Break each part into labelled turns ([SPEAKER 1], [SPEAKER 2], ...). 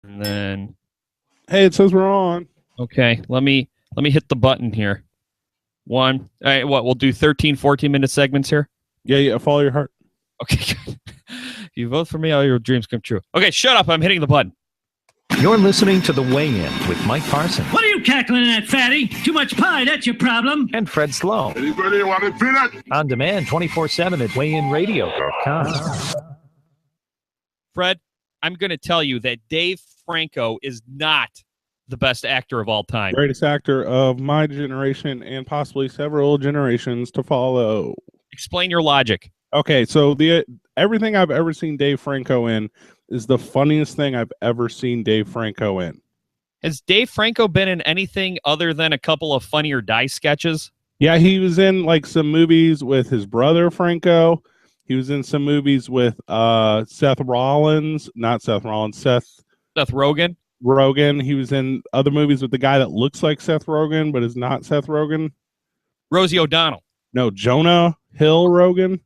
[SPEAKER 1] And then,
[SPEAKER 2] Hey, it says we're on.
[SPEAKER 1] okay, let me hit the button here. One. All right, what? We'll do 13, 14-minute segments here.
[SPEAKER 2] Yeah, follow your heart.
[SPEAKER 1] Okay, good. You vote for me, all your dreams come true. Okay, shut up. I'm hitting the button.
[SPEAKER 3] You're listening to The Weigh-In with Mike Parson.
[SPEAKER 4] What are you cackling at, fatty? Too much pie, that's your problem.
[SPEAKER 3] And Fred Slow.
[SPEAKER 5] Anybody want a peanut?
[SPEAKER 3] On demand 24/7 at weighinradio.com.
[SPEAKER 1] Fred, I'm going to tell you that Dave Franco is not the best actor of all time.
[SPEAKER 2] Greatest actor of my generation and possibly several generations to follow.
[SPEAKER 1] Explain your logic.
[SPEAKER 2] Okay, so everything I've ever seen Dave Franco in is the funniest thing I've ever seen Dave Franco in.
[SPEAKER 1] Has Dave Franco been in anything other than a couple of Funny or Die sketches?
[SPEAKER 2] Yeah, he was in like some movies with his brother Franco. He was in some movies with Seth Rollins. Seth
[SPEAKER 1] Rogen.
[SPEAKER 2] He was in other movies with the guy that looks like Seth Rogen but is not Seth Rogen.
[SPEAKER 1] Rosie O'Donnell.
[SPEAKER 2] No, Jonah Hill Rogan.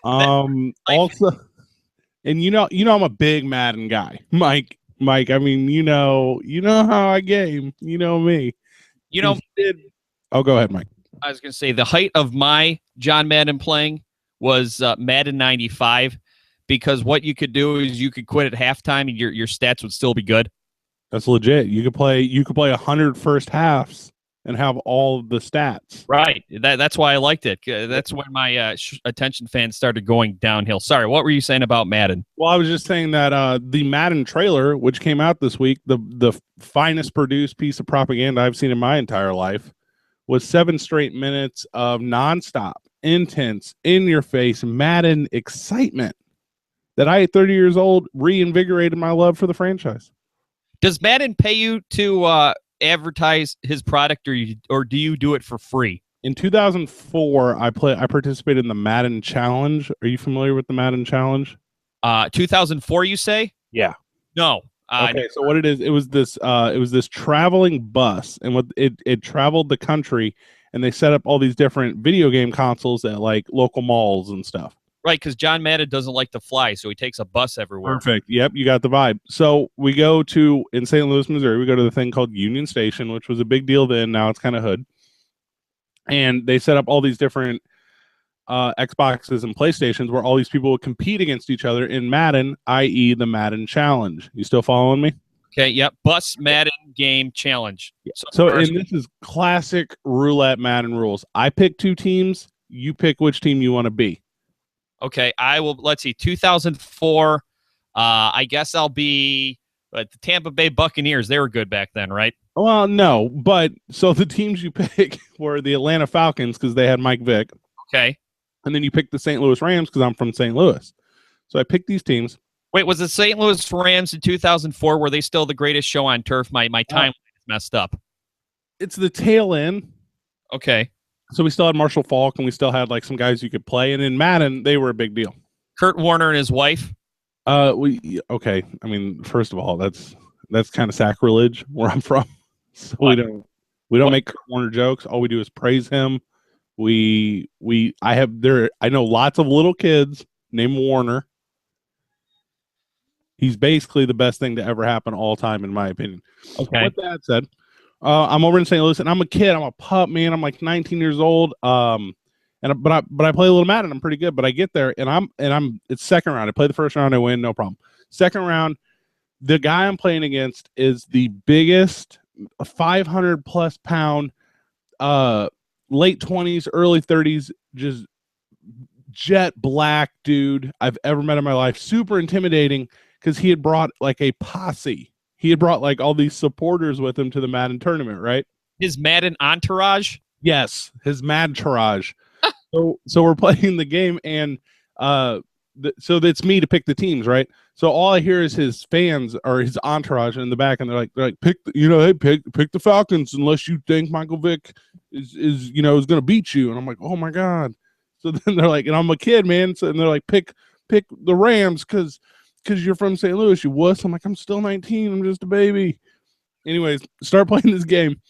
[SPEAKER 2] Also, and you know I'm a big Madden guy, Mike. I mean, you know how I game. You know me. Oh, go ahead, Mike.
[SPEAKER 1] I was going to say the height of my John Madden playing was Madden 95, because what you could do is you could quit at halftime and your stats would still be good.
[SPEAKER 2] That's legit. You could play 100 first halves and have all of the stats.
[SPEAKER 1] Right. That's why I liked it. That's when my attention fans started going downhill. Sorry, what were you saying about Madden?
[SPEAKER 2] Well, I was just saying that the Madden trailer, which came out this week, the finest produced piece of propaganda I've seen in my entire life, was 7 straight minutes of nonstop, intense, in-your-face Madden excitement that I, at 30 years old, reinvigorated my love for the franchise.
[SPEAKER 1] Does Madden pay you to advertise his product, or do you do it for free?
[SPEAKER 2] In 2004, I participated in the Madden Challenge. Are you familiar with the Madden Challenge?
[SPEAKER 1] 2004, you say?
[SPEAKER 2] Yeah.
[SPEAKER 1] No.
[SPEAKER 2] Okay, so what it is, it was this traveling bus, and what it traveled the country, and they set up all these different video game consoles at like local malls and stuff.
[SPEAKER 1] Right, because John Madden doesn't like to fly, so he takes a bus everywhere.
[SPEAKER 2] Perfect. Yep, you got the vibe. So we go in St. Louis, Missouri, we go to the thing called Union Station, which was a big deal then. Now it's kind of hood. And they set up all these different Xboxes and PlayStations where all these people would compete against each other in Madden, i.e. the Madden Challenge. You still following me?
[SPEAKER 1] Okay, yep. Bus Madden game challenge.
[SPEAKER 2] And this is classic roulette Madden rules. I pick 2 teams. You pick which team you want to be.
[SPEAKER 1] Okay, I will. Let's see, 2004. I guess I'll be the Tampa Bay Buccaneers. They were good back then, right?
[SPEAKER 2] Well, no, but so the teams you pick were the Atlanta Falcons because they had Mike Vick.
[SPEAKER 1] Okay.
[SPEAKER 2] And then you pick the St. Louis Rams because I'm from St. Louis. So I picked these teams.
[SPEAKER 1] Wait, was the St. Louis Rams in 2004, were they still the greatest show on turf? My timeline is messed up.
[SPEAKER 2] It's the tail end.
[SPEAKER 1] Okay.
[SPEAKER 2] So we still had Marshall Faulk, and we still had like some guys you could play. And in Madden, they were a big deal.
[SPEAKER 1] Kurt Warner and his wife.
[SPEAKER 2] Okay. I mean, first of all, that's kind of sacrilege where I'm from. So we don't make Kurt Warner jokes. All we do is praise him. I know lots of little kids named Warner. He's basically the best thing to ever happen all time, in my opinion.
[SPEAKER 1] Okay.
[SPEAKER 2] With that said, I'm over in St. Louis, and I'm a kid. I'm a pup, man. I'm like 19 years old. But I play a little Madden. I'm pretty good. But I get there, and it's second round. I play the first round, I win, no problem. Second round, the guy I'm playing against is the biggest 500 plus pound, late 20s, early 30s, just jet black dude I've ever met in my life. Super intimidating because he had brought like a posse. He had brought like all these supporters with him to the Madden tournament, right?
[SPEAKER 1] His Madden entourage?
[SPEAKER 2] Yes, his Madtourage. So we're playing the game, and so it's me to pick the teams, right? So all I hear is his fans or his entourage in the back, and they're like, pick the Falcons unless you think Michael Vick is going to beat you. And I'm like, oh my god. So then they're like, and I'm a kid, man. So and they're like, pick the Rams because you're from St. Louis, you wuss. I'm like, I'm still 19. I'm just a baby. Anyways, start playing this game.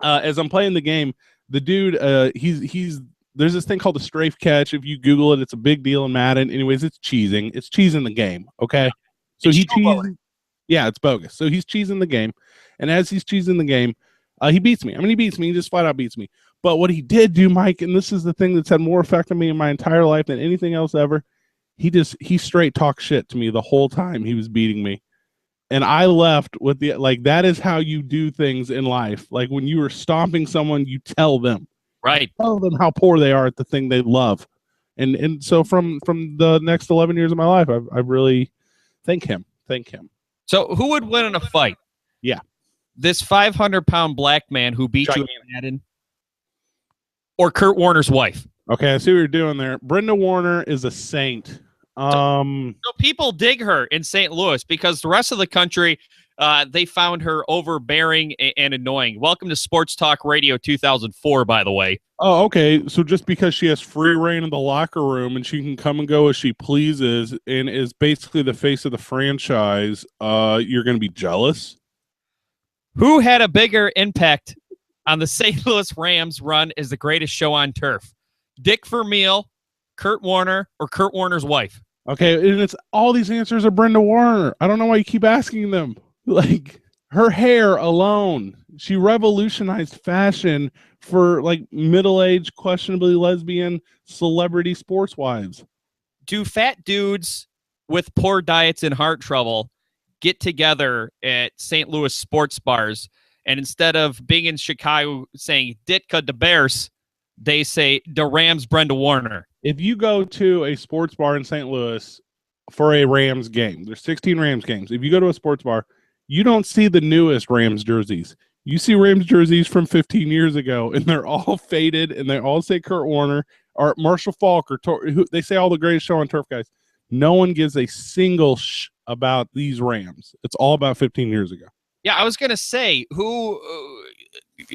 [SPEAKER 2] As I'm playing the game, the dude, there's this thing called the strafe catch. If you Google it, it's a big deal in Madden. Anyways, it's cheesing. It's cheesing the game. Okay. So he cheeses. Yeah, it's bogus. So he's cheesing the game, and as he's cheesing the game, he beats me. I mean, he beats me. He just flat out beats me. But what he did do, Mike, and this is the thing that's had more effect on me in my entire life than anything else ever, he straight talked shit to me the whole time he was beating me. And I left with the, like, that is how you do things in life. Like, when you are stomping someone, you tell them.
[SPEAKER 1] Right.
[SPEAKER 2] Tell them how poor they are at the thing they love. And so from the next 11 years of my life, I really thank him.
[SPEAKER 1] So who would win in a fight?
[SPEAKER 2] Yeah.
[SPEAKER 1] This 500-pound black man who beat you in Madden, or Kurt Warner's wife?
[SPEAKER 2] Okay, I see what you're doing there. Brenda Warner is a saint.
[SPEAKER 1] So people dig her in St. Louis because the rest of the country, they found her overbearing and annoying. Welcome to Sports Talk Radio 2004, by the way.
[SPEAKER 2] Oh, okay. So just because she has free reign in the locker room and she can come and go as she pleases and is basically the face of the franchise, you're going to be jealous?
[SPEAKER 1] Who had a bigger impact on the St. Louis Rams run as the greatest show on turf? Dick Vermeil, Kurt Warner, or Kurt Warner's wife?
[SPEAKER 2] Okay, and it's all these answers are Brenda Warner. I don't know why you keep asking them. Like, her hair alone, she revolutionized fashion for like middle-aged, questionably lesbian celebrity sports wives.
[SPEAKER 1] Do fat dudes with poor diets and heart trouble get together at St. Louis sports bars, and instead of being in Chicago saying Ditka the Bears, they say the Rams Brenda Warner?
[SPEAKER 2] If you go to a sports bar in St. Louis for a Rams game, there's 16 Rams games. If you go to a sports bar, you don't see the newest Rams jerseys. You see Rams jerseys from 15 years ago, and they're all faded, and they all say Kurt Warner or Marshall Faulk, or they say all the greatest show on turf guys. No one gives a single about these Rams. It's all about 15 years ago.
[SPEAKER 1] Yeah, I was going to say,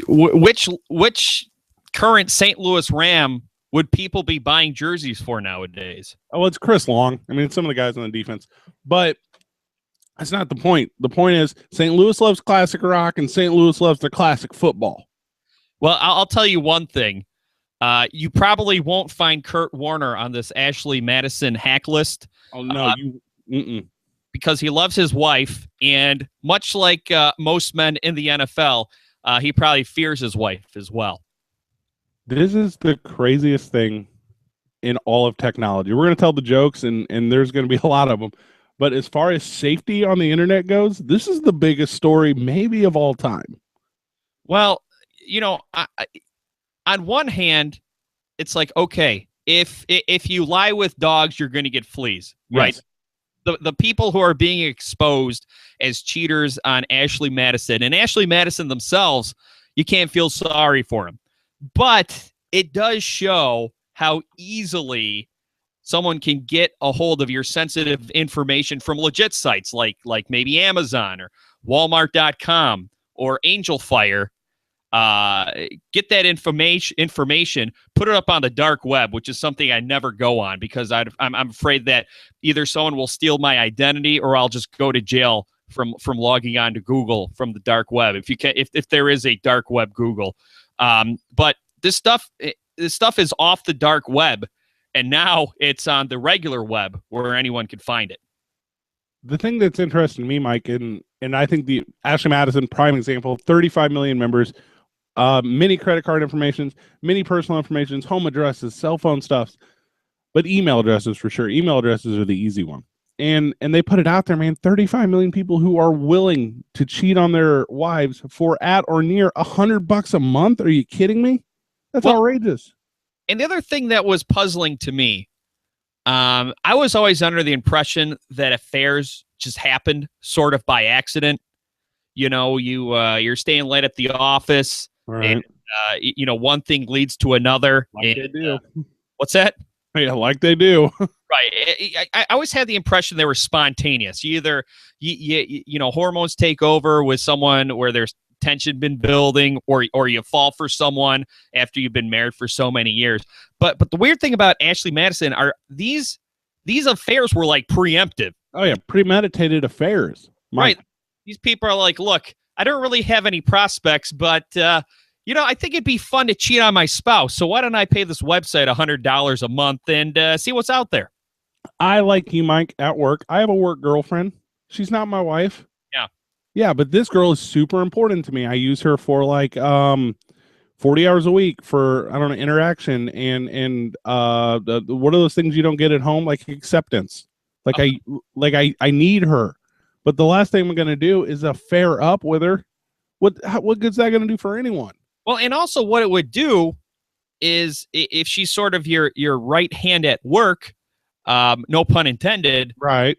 [SPEAKER 1] which current St. Louis Ram would people be buying jerseys for nowadays?
[SPEAKER 2] Oh, well, it's Chris Long. I mean, it's some of the guys on the defense, but that's not the point. The point is St. Louis loves classic rock and St. Louis loves their classic football.
[SPEAKER 1] Well, I'll tell you one thing. You probably won't find Kurt Warner on this Ashley Madison hack list.
[SPEAKER 2] Oh, no.
[SPEAKER 1] Because he loves his wife, and much like most men in the NFL, he probably fears his wife as well.
[SPEAKER 2] This is the craziest thing in all of technology. We're going to tell the jokes, and there's going to be a lot of them. But as far as safety on the internet goes, this is the biggest story maybe of all time.
[SPEAKER 1] Well, on one hand, it's like, okay, if you lie with dogs, you're going to get fleas, right?
[SPEAKER 2] Yes.
[SPEAKER 1] The people who are being exposed as cheaters on Ashley Madison, and Ashley Madison themselves, you can't feel sorry for them. But it does show how easily someone can get a hold of your sensitive information from legit sites like maybe Amazon or Walmart.com or Angel Fire. Get that information, put it up on the dark web, which is something I never go on because I'm afraid that either someone will steal my identity or I'll just go to jail from logging on to Google from the dark web. If there is a dark web Google, but this stuff is off the dark web, and now it's on the regular web where anyone can find it.
[SPEAKER 2] The thing that's interesting to me, Mike, and I think the Ashley Madison prime example, 35 million members. Many credit card informations, many personal informations, home addresses, cell phone stuffs, but email addresses for sure. Email addresses are the easy one. And they put it out there, man. 35 million people who are willing to cheat on their wives for at or near $100 a month. Are you kidding me? That's outrageous.
[SPEAKER 1] And the other thing that was puzzling to me, I was always under the impression that affairs just happened sort of by accident. You're staying late at the office.
[SPEAKER 2] Right.
[SPEAKER 1] And, one thing leads to another.
[SPEAKER 2] Like they do.
[SPEAKER 1] What's that?
[SPEAKER 2] Yeah, like they do.
[SPEAKER 1] Right. I always had the impression they were spontaneous. You hormones take over with someone where there's tension been building, or you fall for someone after you've been married for so many years. But the weird thing about Ashley Madison are these affairs were like preemptive.
[SPEAKER 2] Oh yeah, premeditated affairs.
[SPEAKER 1] Mike. Right. These people are like, look, I don't really have any prospects, but, I think it'd be fun to cheat on my spouse. So why don't I pay this website $100 a month and see what's out there?
[SPEAKER 2] I like you, Mike, at work. I have a work girlfriend. She's not my wife. Yeah, but this girl is super important to me. I use her for like 40 hours a week for, I don't know, interaction and what are those things you don't get at home, like acceptance. Like I need her. But the last thing I'm going to do is affair up with her. What good's that going to do for anyone?
[SPEAKER 1] Well, and also what it would do is if she's sort of your right hand at work, no pun intended,
[SPEAKER 2] Right.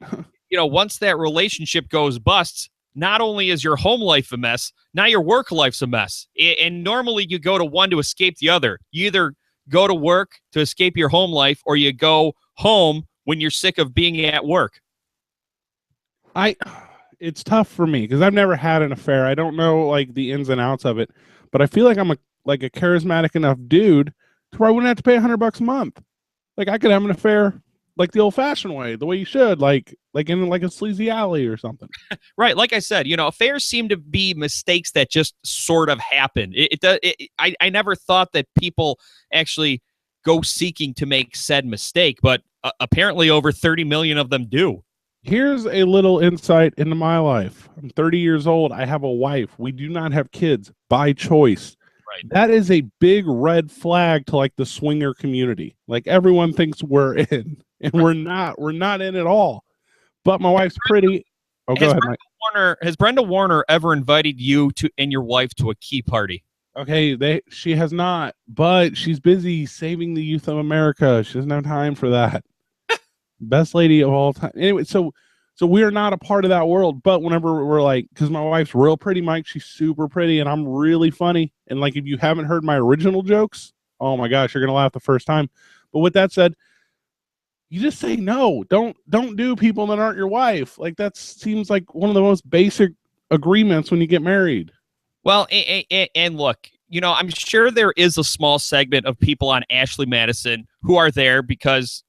[SPEAKER 1] Once that relationship goes bust, not only is your home life a mess, now your work life's a mess. And normally you go to one to escape the other. You either go to work to escape your home life, or you go home when you're sick of being at work.
[SPEAKER 2] It's tough for me because I've never had an affair. I don't know like the ins and outs of it, but I feel like I'm a charismatic enough dude to where I wouldn't have to pay $100 a month. Like I could have an affair like the old-fashioned way, the way you should, like in like a sleazy alley or something.
[SPEAKER 1] Right, like I said, affairs seem to be mistakes that just sort of happen. I never thought that people actually go seeking to make said mistake, but apparently over 30 million of them do.
[SPEAKER 2] Here's a little insight into my life. I'm 30 years old. I have a wife. We do not have kids by choice.
[SPEAKER 1] Right.
[SPEAKER 2] That is a big red flag to like the swinger community. Like everyone thinks we're in, and we're not. We're not in at all. But my wife's pretty. Oh, go ahead, Mike.
[SPEAKER 1] Has Brenda Warner ever invited you and your wife to a key party?
[SPEAKER 2] Okay, she has not, but she's busy saving the youth of America. She doesn't have time for that. Best lady of all time. Anyway, so we are not a part of that world. But whenever we're like, because my wife's real pretty, Mike, she's super pretty, and I'm really funny. And like, if you haven't heard my original jokes, oh my gosh, you're gonna laugh the first time. But with that said, you just say no. Don't do people that aren't your wife. Like that seems like one of the most basic agreements when you get married.
[SPEAKER 1] Well, and look, I'm sure there is a small segment of people on Ashley Madison who are there because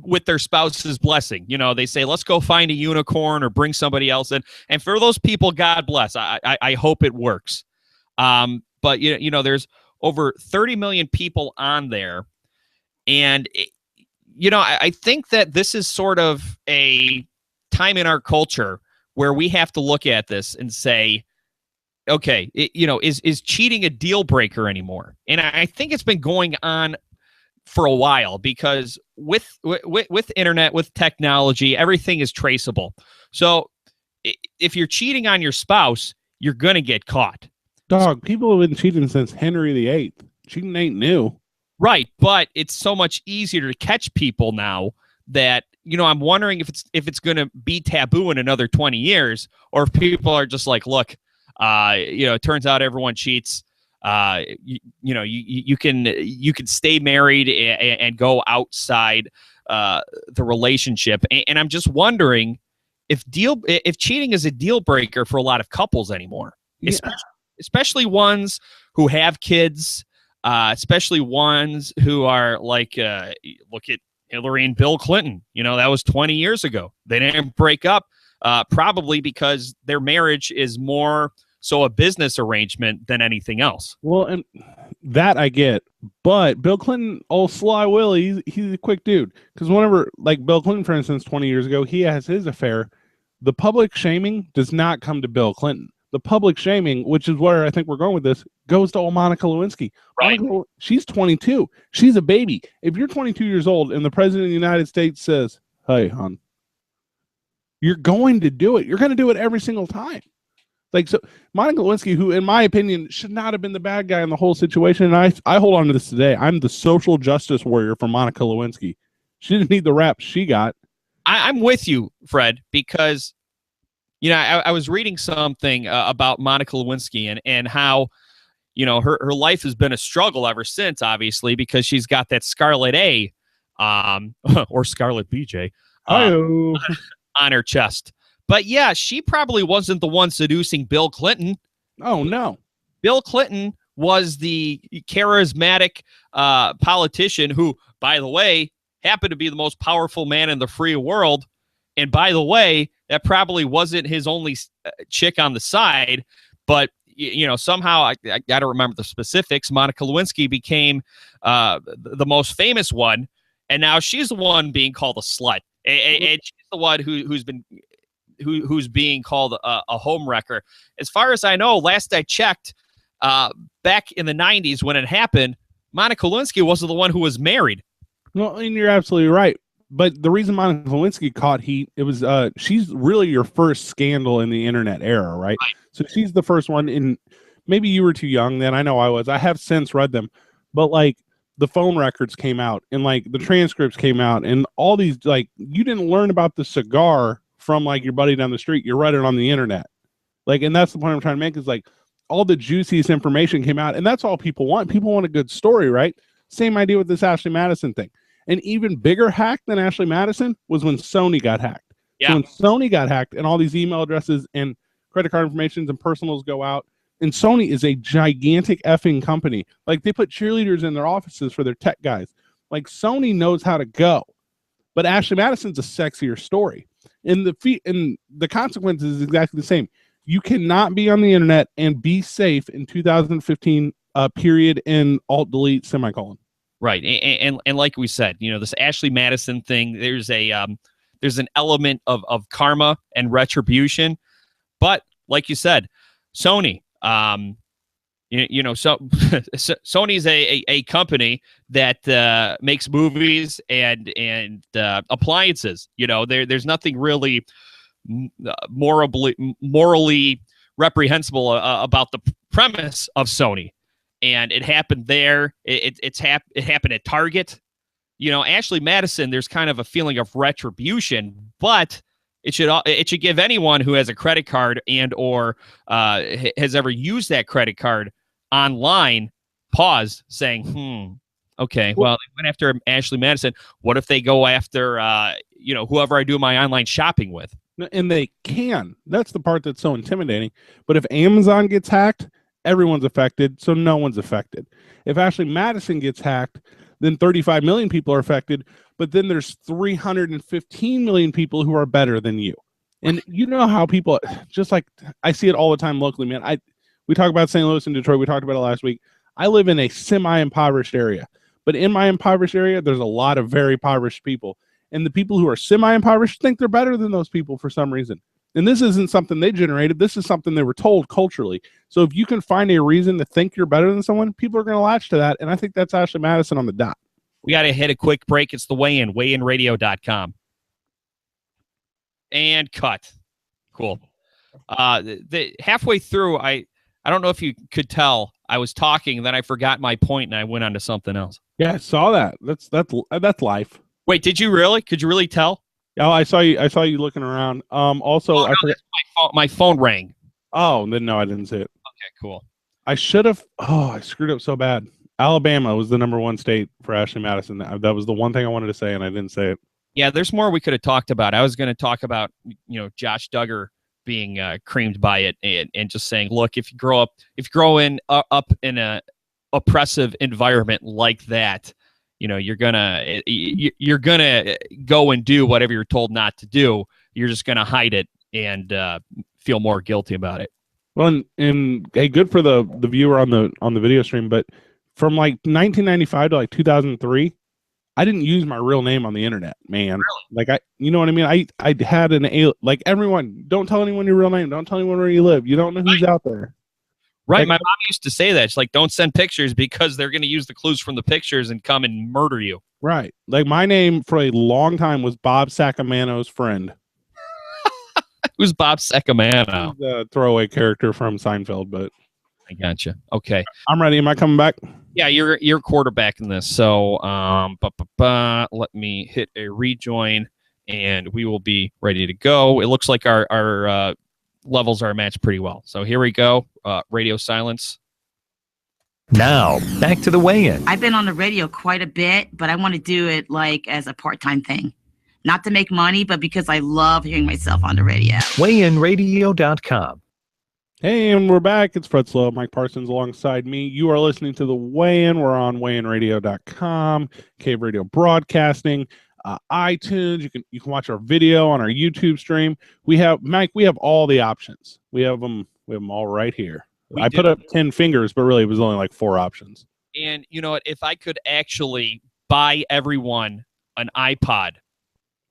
[SPEAKER 1] with their spouse's blessing. They say, let's go find a unicorn or bring somebody else in. And for those people, God bless. I hope it works. But there's over 30 million people on there. And, I think that this is sort of a time in our culture where we have to look at this and say, okay, is cheating a deal breaker anymore? And I think it's been going on for a while because with internet, with technology, everything is traceable. So if you're cheating on your spouse, you're going to get caught.
[SPEAKER 2] Dog, people have been cheating since Henry VIII. Cheating ain't new.
[SPEAKER 1] Right, but it's so much easier to catch people now that, I'm wondering if it's going to be taboo in another 20 years, or if people are just like, look, it turns out everyone cheats. You can stay married and go outside the relationship. And I'm just wondering if cheating is a deal breaker for a lot of couples anymore, especially ones who have kids, especially ones who are like, look at Hillary and Bill Clinton. That was 20 years ago. They didn't break up, probably because their marriage is more so a business arrangement than anything else.
[SPEAKER 2] Well, and that I get, but Bill Clinton, old Sly Willie, he's a quick dude. Because whenever, like Bill Clinton, for instance, 20 years ago, he has his affair. The public shaming does not come to Bill Clinton. The public shaming, which is where I think we're going with this, goes to old Monica Lewinsky.
[SPEAKER 1] Right.
[SPEAKER 2] She's 22. She's a baby. If you're 22 years old and the president of the United States says, "Hey, hon," you're going to do it. You're going to do it every single time. Like, so Monica Lewinsky, who in my opinion should not have been the bad guy in the whole situation, and I hold on to this today. I'm the social justice warrior for Monica Lewinsky. She didn't need the rap she got.
[SPEAKER 1] I'm with you, Fred, because I was reading something about Monica Lewinsky and how her life has been a struggle ever since, obviously, because she's got that Scarlet A or Scarlet BJ on her chest. But yeah, she probably wasn't the one seducing Bill Clinton.
[SPEAKER 2] Oh, no.
[SPEAKER 1] Bill Clinton was the charismatic politician who, by the way, happened to be the most powerful man in the free world. And by the way, that probably wasn't his only chick on the side. But, somehow, I got to remember the specifics. Monica Lewinsky became the most famous one. And now she's the one being called a slut. And she's the one who's been who's being called a home wrecker. As far as I know, last I checked, back in the 90s when it happened, Monica Lewinsky wasn't the one who was married.
[SPEAKER 2] Well, and you're absolutely right. But the reason Monica Lewinsky caught heat, it was she's really your first scandal in the internet era, right? So she's the first one. In maybe you were too young then. I know I was. I have since read them, but like the phone records came out and like the transcripts came out and all these, like, you didn't learn about the cigar from like your buddy down the street. You read it on the internet. Like, and that's the point I'm trying to make is like all the juiciest information came out, and that's all people want. People want a good story, right? Same idea with this Ashley Madison thing. An even bigger hack than Ashley Madison was when Sony got hacked.
[SPEAKER 1] Yeah.
[SPEAKER 2] So when Sony got hacked and all these email addresses and credit card informations and personals go out, and Sony is a gigantic effing company. Like, they put cheerleaders in their offices for their tech guys. Like, Sony knows how to go. But Ashley Madison's a sexier story. And the consequences is exactly the same. You cannot be on the internet and be safe in 2015, period, and alt-delete, semicolon.
[SPEAKER 1] Right. And like we said, this Ashley Madison thing, there's an element of karma and retribution. But like you said, Sony, so Sony's a company that makes movies and appliances. There's nothing really morally reprehensible about the premise of Sony. And it happened there. It happened at Target. Ashley Madison, there's kind of a feeling of retribution, but it should give anyone who has a credit card and or has ever used that credit card online pause, saying, okay, well, they went after Ashley Madison. What if they go after whoever I do my online shopping with?
[SPEAKER 2] And they can. That's the part that's so intimidating. But if Amazon gets hacked, everyone's affected, so no one's affected. If Ashley Madison gets hacked, then 35 million people are affected, but then there's 315 million people who are better than you. And you know how people, just like I see it all the time locally, man. We talk about St. Louis and Detroit. We talked about it last week. I live in a semi-impoverished area, but in my impoverished area, there's a lot of very impoverished people. And the people who are semi-impoverished think they're better than those people for some reason. And this isn't something they generated. This is something they were told culturally. So if you can find a reason to think you're better than someone, people are going to latch to that. And I think that's Ashley Madison on the dot.
[SPEAKER 1] We got to hit a quick break. It's the weigh-in, weighинradio.com. And cut. Cool. Halfway through, I don't know if you could tell, I was talking, then I forgot my point, and I went on to something else.
[SPEAKER 2] Yeah, I saw that. That's life.
[SPEAKER 1] Wait, did you really? Could you really tell?
[SPEAKER 2] Oh, I saw you looking around. Also, I forgot.
[SPEAKER 1] My phone rang.
[SPEAKER 2] Oh, then no, I didn't see it.
[SPEAKER 1] Okay, cool.
[SPEAKER 2] I should have. Oh, I screwed up so bad. Alabama was the #1 state for Ashley Madison. That was the one thing I wanted to say, and I didn't say it. Yeah,
[SPEAKER 1] there's more we could have talked about. I was going to talk about Josh Duggar being creamed by it, and just saying, look, if you grow up in a oppressive environment like that, you're gonna go and do whatever you're told not to do. You're just gonna hide it and feel more guilty about it.
[SPEAKER 2] Well, and hey, good for the viewer on the video stream. But from like 1995 to like 2003, I didn't use my real name on the internet, man.
[SPEAKER 1] Really?
[SPEAKER 2] Like you know what I mean? I had like everyone. Don't tell anyone your real name. Don't tell anyone where you live. You don't know who's out there.
[SPEAKER 1] Right.
[SPEAKER 2] Like,
[SPEAKER 1] my mom used to say that. It's like, don't send pictures because they're going to use the clues from the pictures and come and murder you.
[SPEAKER 2] Right. Like my name for a long time was Bob Sacamano's friend.
[SPEAKER 1] Who's Bob Sacamano?
[SPEAKER 2] He's a throwaway character from Seinfeld, but
[SPEAKER 1] I gotcha. Okay.
[SPEAKER 2] I'm ready. Am I coming back?
[SPEAKER 1] Yeah, you're quarterbacking this. So let me hit a rejoin and we will be ready to go. It looks like our levels are matched pretty well. So here we go. Radio silence.
[SPEAKER 3] Now, back to the weigh-in.
[SPEAKER 5] I've been on the radio quite a bit, but I want to do it like as a part-time thing. Not to make money, but because I love hearing myself on the radio.
[SPEAKER 3] Weighинradio.com.
[SPEAKER 2] Hey, and we're back. It's Fred Slow, Mike Parsons alongside me. You are listening to The Weigh-In. We're on weighинradio.com, Cave Radio Broadcasting, iTunes. You can watch our video on our YouTube stream. We have all the options. We have them all right here. I put up 10 fingers, but really it was only like 4 options.
[SPEAKER 1] And you know what? If I could actually buy everyone an iPod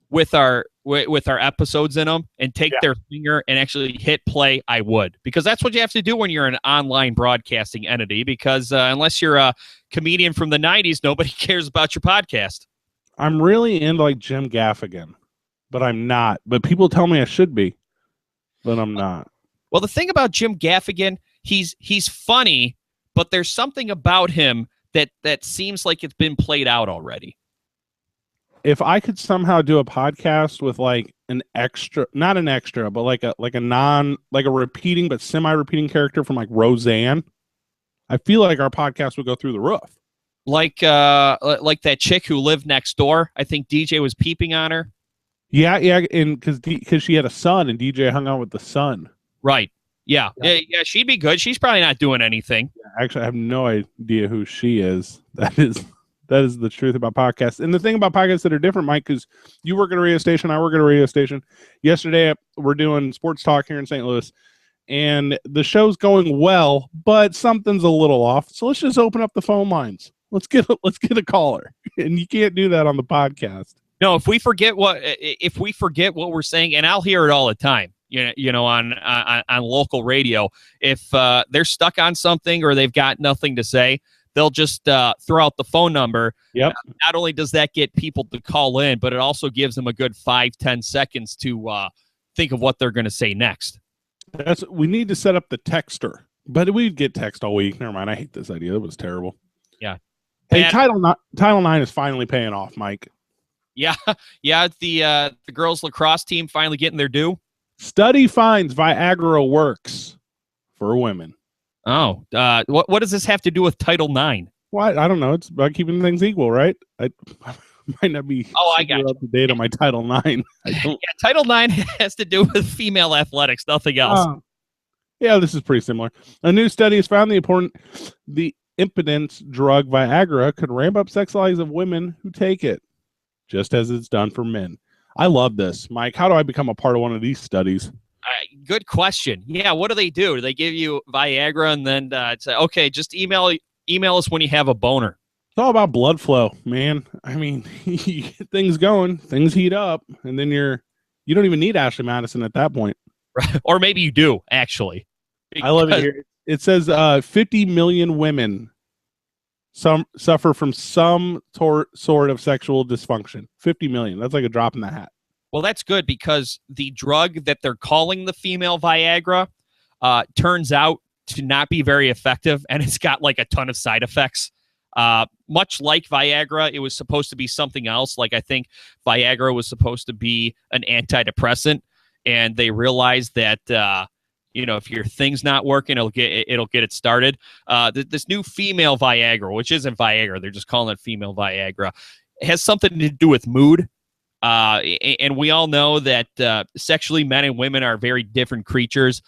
[SPEAKER 1] with our episodes in them and take their finger and actually hit play, I would, because that's what you have to do when you're an online broadcasting entity. Because unless you're a comedian from the '90s, nobody cares about your podcast.
[SPEAKER 2] I'm really into like Jim Gaffigan, but I'm not. But people tell me I should be, but I'm not.
[SPEAKER 1] Well, the thing about Jim Gaffigan, he's funny, but there's something about him that seems like it's been played out already.
[SPEAKER 2] If I could somehow do a podcast with like an extra, not an extra, but like a repeating but semi-repeating character from like Roseanne, I feel like our podcast would go through the roof.
[SPEAKER 1] Like that chick who lived next door. I think DJ was peeping on her.
[SPEAKER 2] Yeah, and because she had a son and DJ hung out with the son.
[SPEAKER 1] Right. Yeah, she'd be good. She's probably not doing anything.
[SPEAKER 2] Actually, I have no idea who she is. That is the truth about podcasts. And the thing about podcasts that are different, Mike, because you work at a radio station, I work at a radio station. Yesterday, we're doing sports talk here in St. Louis, and the show's going well, but something's a little off. So let's just open up the phone lines. Let's get a caller, and you can't do that on the podcast.
[SPEAKER 1] No, if we forget what we're saying, and I'll hear it all the time. You know, on local radio, if they're stuck on something or they've got nothing to say, they'll just throw out the phone number.
[SPEAKER 2] Yep.
[SPEAKER 1] Not only does that get people to call in, but it also gives them a good 5-10 seconds to think of what they're going to say next.
[SPEAKER 2] We need to set up the texter, but we'd get text all week. Never mind. I hate this idea. That was terrible.
[SPEAKER 1] Yeah.
[SPEAKER 2] Hey, Title IX is finally paying off, Mike.
[SPEAKER 1] Yeah. The girls lacrosse team finally getting their due.
[SPEAKER 2] Study finds Viagra works for women.
[SPEAKER 1] Oh, what does this have to do with Title IX?
[SPEAKER 2] What? I don't know. It's about keeping things equal, right? I might not be
[SPEAKER 1] I got
[SPEAKER 2] up to date on my Title IX.
[SPEAKER 1] Title IX has to do with female athletics, nothing else.
[SPEAKER 2] Yeah, this is pretty similar. A new study has found the impotence drug Viagra could ramp up sex lives of women who take it, just as it's done for men. I love this. Mike, how do I become a part of one of these studies?
[SPEAKER 1] Good question. Yeah, what do? Do they give you Viagra and then say, okay, just email us when you have a boner?
[SPEAKER 2] It's all about blood flow, man. I mean, you get things going, things heat up, and then you don't even need Ashley Madison at that point.
[SPEAKER 1] Right. Or maybe you do, actually.
[SPEAKER 2] I love it here. It says 50 million women suffer from some sort of sexual dysfunction. 50 million. That's like a drop in the hat.
[SPEAKER 1] Well, that's good because the drug that they're calling the female Viagra turns out to not be very effective, and it's got like a ton of side effects. Much like Viagra, it was supposed to be something else. Like I think Viagra was supposed to be an antidepressant, and they realized that if your thing's not working, it'll get it started. This new female Viagra, which isn't Viagra, they're just calling it female Viagra, has something to do with mood. And we all know that sexually, men and women are very different creatures.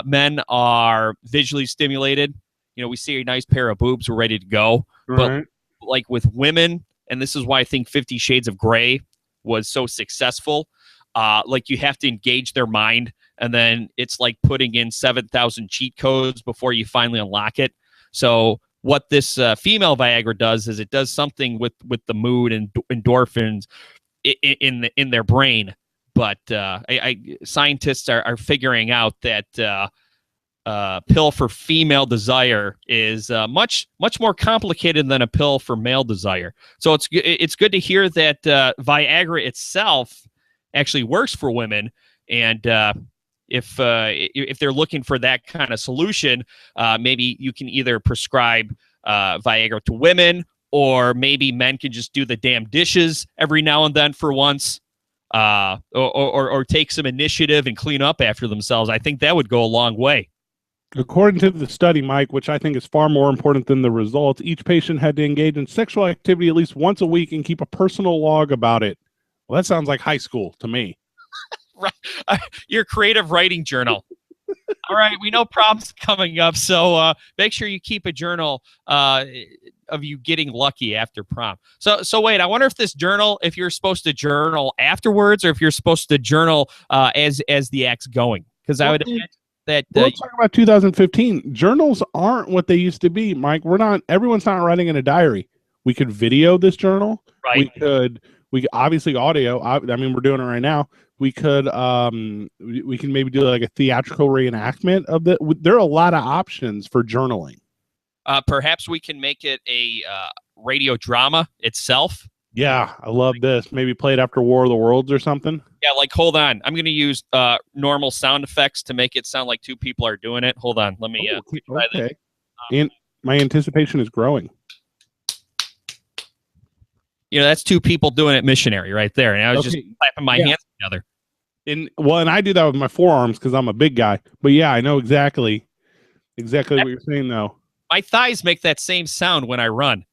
[SPEAKER 1] Men are visually stimulated. We see a nice pair of boobs, we're ready to go.
[SPEAKER 2] Right.
[SPEAKER 1] But like with women, and this is why I think 50 Shades of Grey was so successful, like you have to engage their mind, and then it's like putting in 7,000 cheat codes before you finally unlock it. So what this female Viagra does is it does something with the mood and endorphins in their brain, but scientists are figuring out that pill for female desire is much more complicated than a pill for male desire. So it's good to hear that Viagra itself actually works for women, and if they're looking for that kind of solution, maybe you can either prescribe Viagra to women, or maybe men can just do the damn dishes every now and then for once, or take some initiative and clean up after themselves. I think that would go a long way.
[SPEAKER 2] According to the study, Mike, which I think is far more important than the results, each patient had to engage in sexual activity at least once a week and keep a personal log about it. Well, that sounds like high school to me.
[SPEAKER 1] Right. Your creative writing journal. All right, we know prom's coming up, so make sure you keep a journal of you getting lucky after prom. So wait, I wonder if this journal, if you're supposed to journal afterwards, or if you're supposed to journal as the act's going. Because I would imagine that.
[SPEAKER 2] Let's talk about 2015. Journals aren't what they used to be, Mike. Everyone's not writing in a diary. We could video this journal.
[SPEAKER 1] Right.
[SPEAKER 2] We obviously audio. I mean, we're doing it right now. We could we can maybe do like a theatrical reenactment of the. There are a lot of options for journaling.
[SPEAKER 1] Perhaps we can make it a radio drama itself.
[SPEAKER 2] Yeah, I love this. Maybe play it after War of the Worlds or something.
[SPEAKER 1] Yeah, like hold on. I'm going to use normal sound effects to make it sound like two people are doing it. Hold on. Let me try this.
[SPEAKER 2] Okay. And my anticipation is growing.
[SPEAKER 1] That's two people doing it missionary right there. And I was just clapping my hands together.
[SPEAKER 2] And I do that with my forearms because I'm a big guy. But yeah, I know exactly what you're saying though.
[SPEAKER 1] My thighs make that same sound when I run.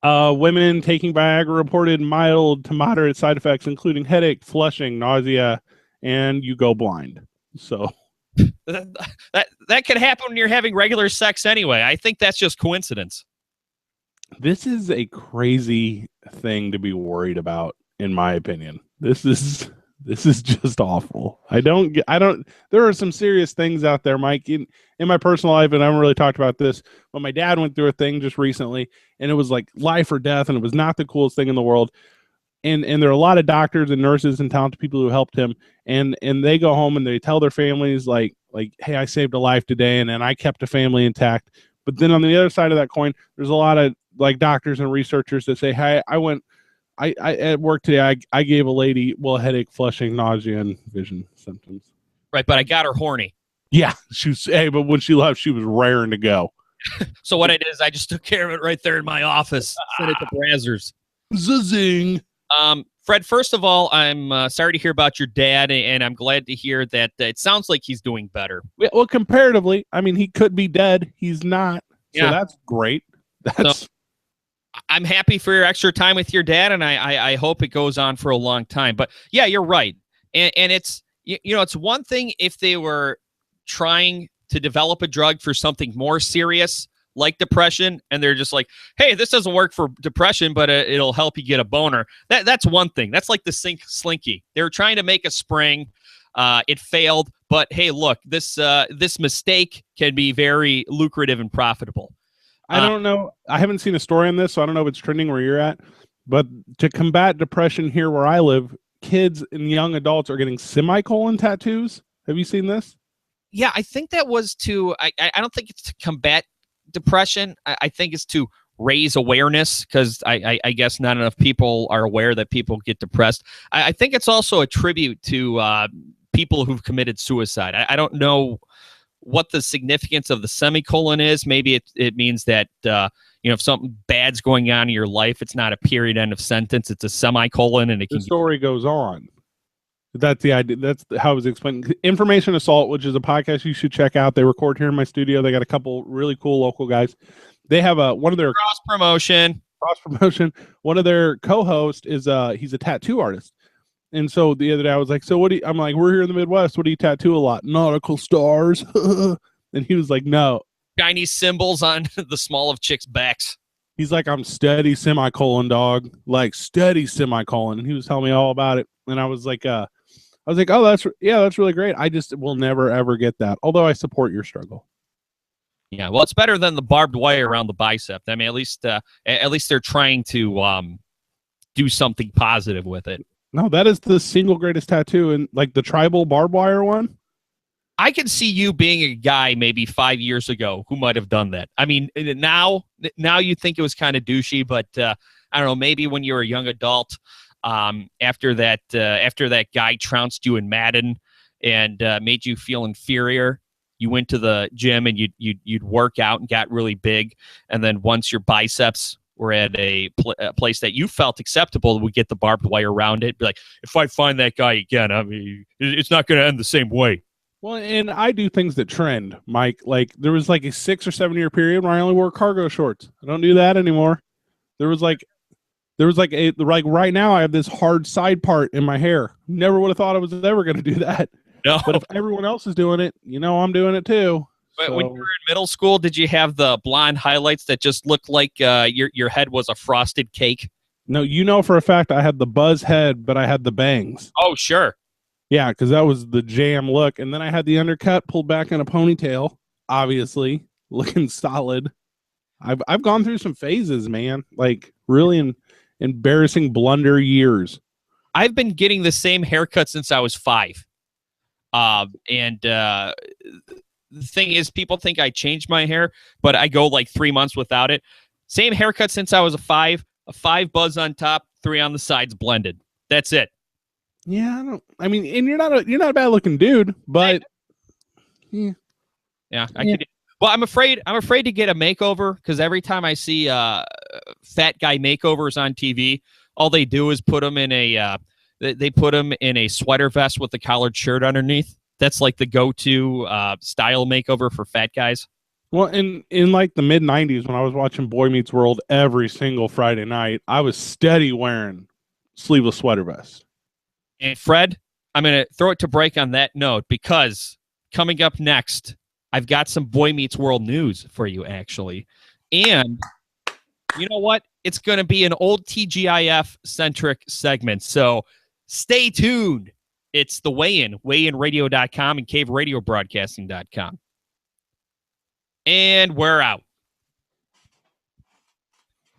[SPEAKER 2] Women taking Viagra reported mild to moderate side effects, including headache, flushing, nausea, and you go blind. So
[SPEAKER 1] that could happen when you're having regular sex anyway. I think that's just coincidence.
[SPEAKER 2] This is a crazy thing to be worried about, in my opinion. This is just awful. There are some serious things out there, Mike, in my personal life, and I haven't really talked about this, but my dad went through a thing just recently, and it was like life or death, and it was not the coolest thing in the world. And there are a lot of doctors and nurses and talented people who helped him, and they go home and they tell their families like, hey, I saved a life today, and then I kept a family intact. But then on the other side of that coin, there's a lot of like doctors and researchers that say, hey, I at work today, I gave a lady headache, flushing, nausea, and vision symptoms.
[SPEAKER 1] Right, but I got her horny.
[SPEAKER 2] Yeah, but when she left, she was raring to go.
[SPEAKER 1] So what I did is I just took care of it right there in my office. Sent it to Brazzers.
[SPEAKER 2] Zing.
[SPEAKER 1] Fred, first of all, I'm sorry to hear about your dad, and I'm glad to hear that it sounds like he's doing better.
[SPEAKER 2] Well, comparatively, I mean, he could be dead. He's not. So that's great. I'm
[SPEAKER 1] happy for your extra time with your dad, and I hope it goes on for a long time. But yeah, you're right. And it's, it's one thing if they were trying to develop a drug for something more serious like depression, and they're just like, hey, this doesn't work for depression, but it'll help you get a boner. That's one thing. That's like the Slinky. They were trying to make a spring. It failed, but hey, look, this mistake can be very lucrative and profitable.
[SPEAKER 2] I don't know. I haven't seen a story on this, so I don't know if it's trending where you're at. But to combat depression here where I live, kids and young adults are getting semicolon tattoos. Have you seen this?
[SPEAKER 1] Yeah, I think that was I don't think it's to combat depression. I think it's to raise awareness because I guess not enough people are aware that people get depressed. I think it's also a tribute to people who've committed suicide. I don't know what the significance of the semicolon is. Maybe it means that if something bad's going on in your life, it's not a period end of sentence, it's a semicolon, and
[SPEAKER 2] the story goes on. That's the idea. That's how it was explained. Information Assault, which is a podcast you should check out. They record here in my studio. They got a couple really cool local guys. They have one of their
[SPEAKER 1] cross promotion.
[SPEAKER 2] One of their co-hosts is he's a tattoo artist. And so the other day I was like, so what do you, I'm like, we're here in the Midwest. What do you tattoo a lot? Nautical stars. And he was like, no.
[SPEAKER 1] Chinese symbols on the small of chicks' backs.
[SPEAKER 2] He's like, I'm steady semicolon, dog. Like steady semicolon. And he was telling me all about it. And I was like, oh, that's really great. I just will never, ever get that. Although I support your struggle.
[SPEAKER 1] Yeah, well, it's better than the barbed wire around the bicep. I mean, at least they're trying to do something positive with it.
[SPEAKER 2] No, that is the single greatest tattoo, and like the tribal barbed wire one.
[SPEAKER 1] I can see you being a guy maybe 5 years ago who might have done that. I mean, now you think it was kind of douchey, but I don't know. Maybe when you were a young adult, after that guy trounced you in Madden and made you feel inferior, you went to the gym and you'd work out and got really big, and then once your biceps were at a place that you felt acceptable, we get the barbed wire around it. Be like, if I find that guy again, I mean, it's not going to end the same way.
[SPEAKER 2] Well, and I do things that trend, Mike. Like there was like a 6 or 7 year period where I only wore cargo shorts. I don't do that anymore. There was like right now I have this hard side part in my hair. Never would have thought I was ever going to do that.
[SPEAKER 1] No.
[SPEAKER 2] But if everyone else is doing it, I'm doing it too.
[SPEAKER 1] But when you were in middle school, did you have the blonde highlights that just looked like your head was a frosted cake?
[SPEAKER 2] No, for a fact I had the buzz head, but I had the bangs.
[SPEAKER 1] Oh, sure.
[SPEAKER 2] Yeah, because that was the jam look. And then I had the undercut pulled back in a ponytail, obviously, looking solid. I've gone through some phases, man. Like really embarrassing blunder years.
[SPEAKER 1] I've been getting the same haircut since I was 5. The thing is, people think I changed my hair, but I go like 3 months without it. Same haircut since I was a 5 buzz on top, 3 on the sides blended. That's it.
[SPEAKER 2] Yeah, and you're not a bad looking dude, but
[SPEAKER 1] yeah, I could. Well, I'm afraid to get a makeover because every time I see fat guy makeovers on TV, all they do is put them in a they put them in a sweater vest with a collared shirt underneath. That's like the go-to style makeover for fat guys.
[SPEAKER 2] Well, in like the mid 90s when I was watching Boy Meets World every single Friday night, I was steady wearing sleeveless sweater vests.
[SPEAKER 1] And Fred, I'm going to throw it to break on that note because coming up next, I've got some Boy Meets World news for you, actually. And you know what? It's going to be an old TGIF-centric segment. So stay tuned. It's the Weigh-In, weighinradio.com and caveradiobroadcasting.com. And we're out.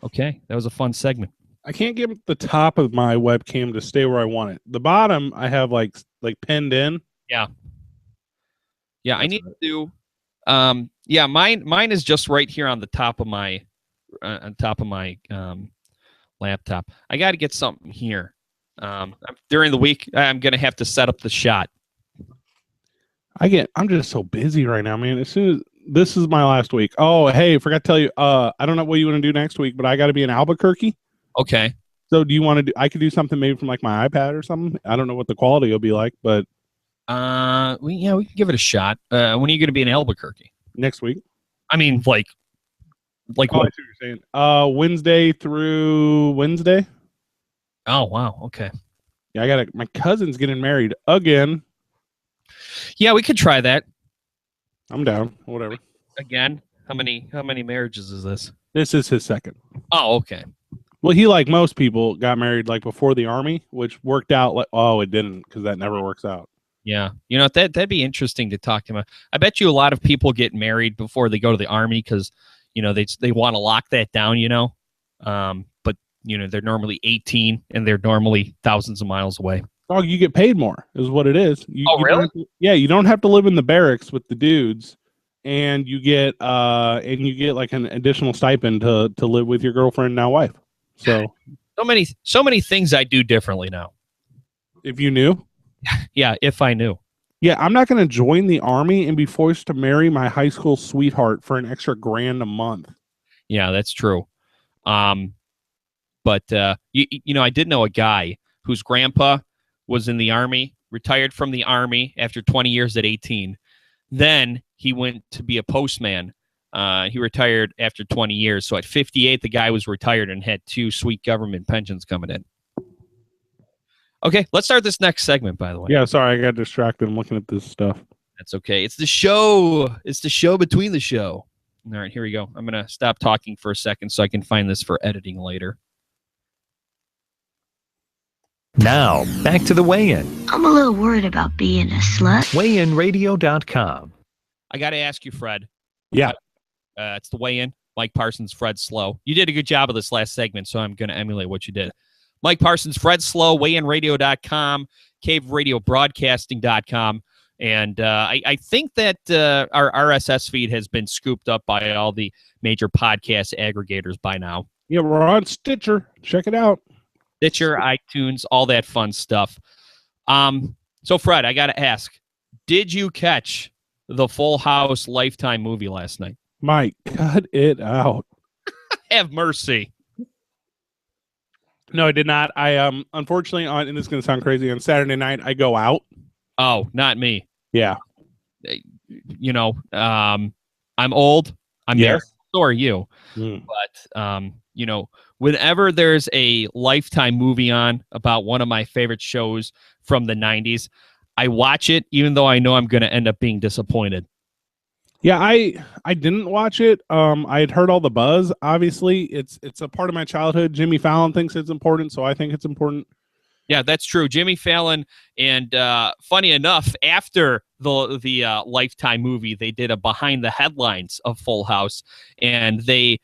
[SPEAKER 1] Okay, that was a fun segment.
[SPEAKER 2] I can't get the top of my webcam to stay where I want it. The bottom I have like pinned in.
[SPEAKER 1] Yeah. Yeah, I need to mine is just right here on the top of my laptop. I got to get something here. During the week I'm going to have to set up the shot.
[SPEAKER 2] I'm just so busy right now, man. As soon as this is my last week. Oh, hey, forgot to tell you, I don't know what you want to do next week, but I got to be in Albuquerque.
[SPEAKER 1] Okay.
[SPEAKER 2] So do you want to do, I could do something maybe from like my iPad or something. I don't know what the quality will be like, but
[SPEAKER 1] we can give it a shot. When are you going to be in Albuquerque?
[SPEAKER 2] Next week.
[SPEAKER 1] I mean, like
[SPEAKER 2] oh, what? I see what you're saying. Wednesday through Wednesday.
[SPEAKER 1] Oh, wow. Okay.
[SPEAKER 2] Yeah, my cousin's getting married again.
[SPEAKER 1] Yeah, we could try that.
[SPEAKER 2] I'm down. Whatever.
[SPEAKER 1] Again? How many marriages is this?
[SPEAKER 2] This is his second.
[SPEAKER 1] Oh, okay.
[SPEAKER 2] Well, he, like most people, got married like before the army, which worked out like, oh, it didn't, because that never works out.
[SPEAKER 1] Yeah. You know, that'd be interesting to talk to him. I bet you a lot of people get married before they go to the army because, you know, they want to lock that down, you know. But, you know, they're normally 18 and they're normally thousands of miles away.
[SPEAKER 2] Oh, you get paid more is what it is.
[SPEAKER 1] Really?
[SPEAKER 2] You don't have to live in the barracks with the dudes, and you get like an additional stipend to live with your girlfriend, now wife. So many things I do differently now. If you knew.
[SPEAKER 1] Yeah, if I knew.
[SPEAKER 2] Yeah, I'm not going to join the army and be forced to marry my high school sweetheart for an extra $1,000 a month.
[SPEAKER 1] Yeah, that's true. But you know, I did know a guy whose grandpa was in the army, retired from the army after 20 years at 18. Then he went to be a postman. He retired after 20 years. So at 58, the guy was retired and had 2 sweet government pensions coming in. Okay, let's start this next segment, by the way.
[SPEAKER 2] Yeah, sorry, I got distracted. I'm looking at this stuff.
[SPEAKER 1] That's okay. It's the show. It's the show between the show. All right, here we go. I'm going to stop talking for a second so I can find this for editing later.
[SPEAKER 3] Now, back to the Weigh-In.
[SPEAKER 6] I'm a little worried about being a slut.
[SPEAKER 3] weighinradio.com.
[SPEAKER 1] I got to ask you, Fred.
[SPEAKER 2] Yeah.
[SPEAKER 1] It's the Weigh-In. Mike Parsons, Fred Slow. You did a good job of this last segment, so I'm going to emulate what you did. Mike Parsons, Fred Slow, weighinradio.com, caveradiobroadcasting.com. And I think that our RSS feed has been scooped up by all the major podcast aggregators by now.
[SPEAKER 2] Yeah, we're on Stitcher. Check it out.
[SPEAKER 1] Stitcher, iTunes, all that fun stuff. So, Fred, I got to ask, did you catch the Full House Lifetime movie last night?
[SPEAKER 2] Mike, cut it out.
[SPEAKER 1] Have mercy.
[SPEAKER 2] No, I did not. I unfortunately, and this is going to sound crazy, on Saturday night, I go out.
[SPEAKER 1] Oh, not me.
[SPEAKER 2] Yeah.
[SPEAKER 1] You know, I'm old. I'm there. So are you. But, you know, whenever there's a Lifetime movie on about one of my favorite shows from the 90s, I watch it, even though I know I'm going to end up being disappointed.
[SPEAKER 2] Yeah, I didn't watch it. I had heard all the buzz. Obviously, it's a part of my childhood. Jimmy Fallon thinks it's important, so I think it's important.
[SPEAKER 1] Yeah, that's true. Jimmy Fallon, and funny enough, after the Lifetime movie, they did a behind the headlines of Full House, and they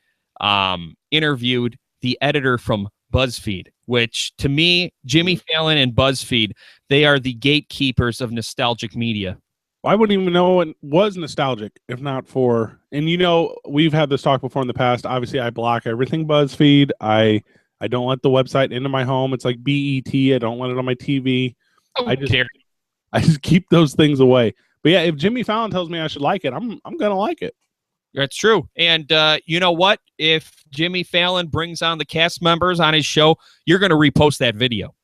[SPEAKER 1] interviewed the editor from BuzzFeed, which to me, Jimmy Fallon and BuzzFeed, they are the gatekeepers of nostalgic media.
[SPEAKER 2] I wouldn't even know it was nostalgic if not for, and we've had this talk before in the past. Obviously, I block everything BuzzFeed. I don't let the website into my home. It's like BET. I don't let it on my TV. I just keep those things away. But yeah, if Jimmy Fallon tells me I should like it, I'm gonna like it.
[SPEAKER 1] That's true. And you know what? If Jimmy Fallon brings on the cast members on his show, you're gonna repost that video.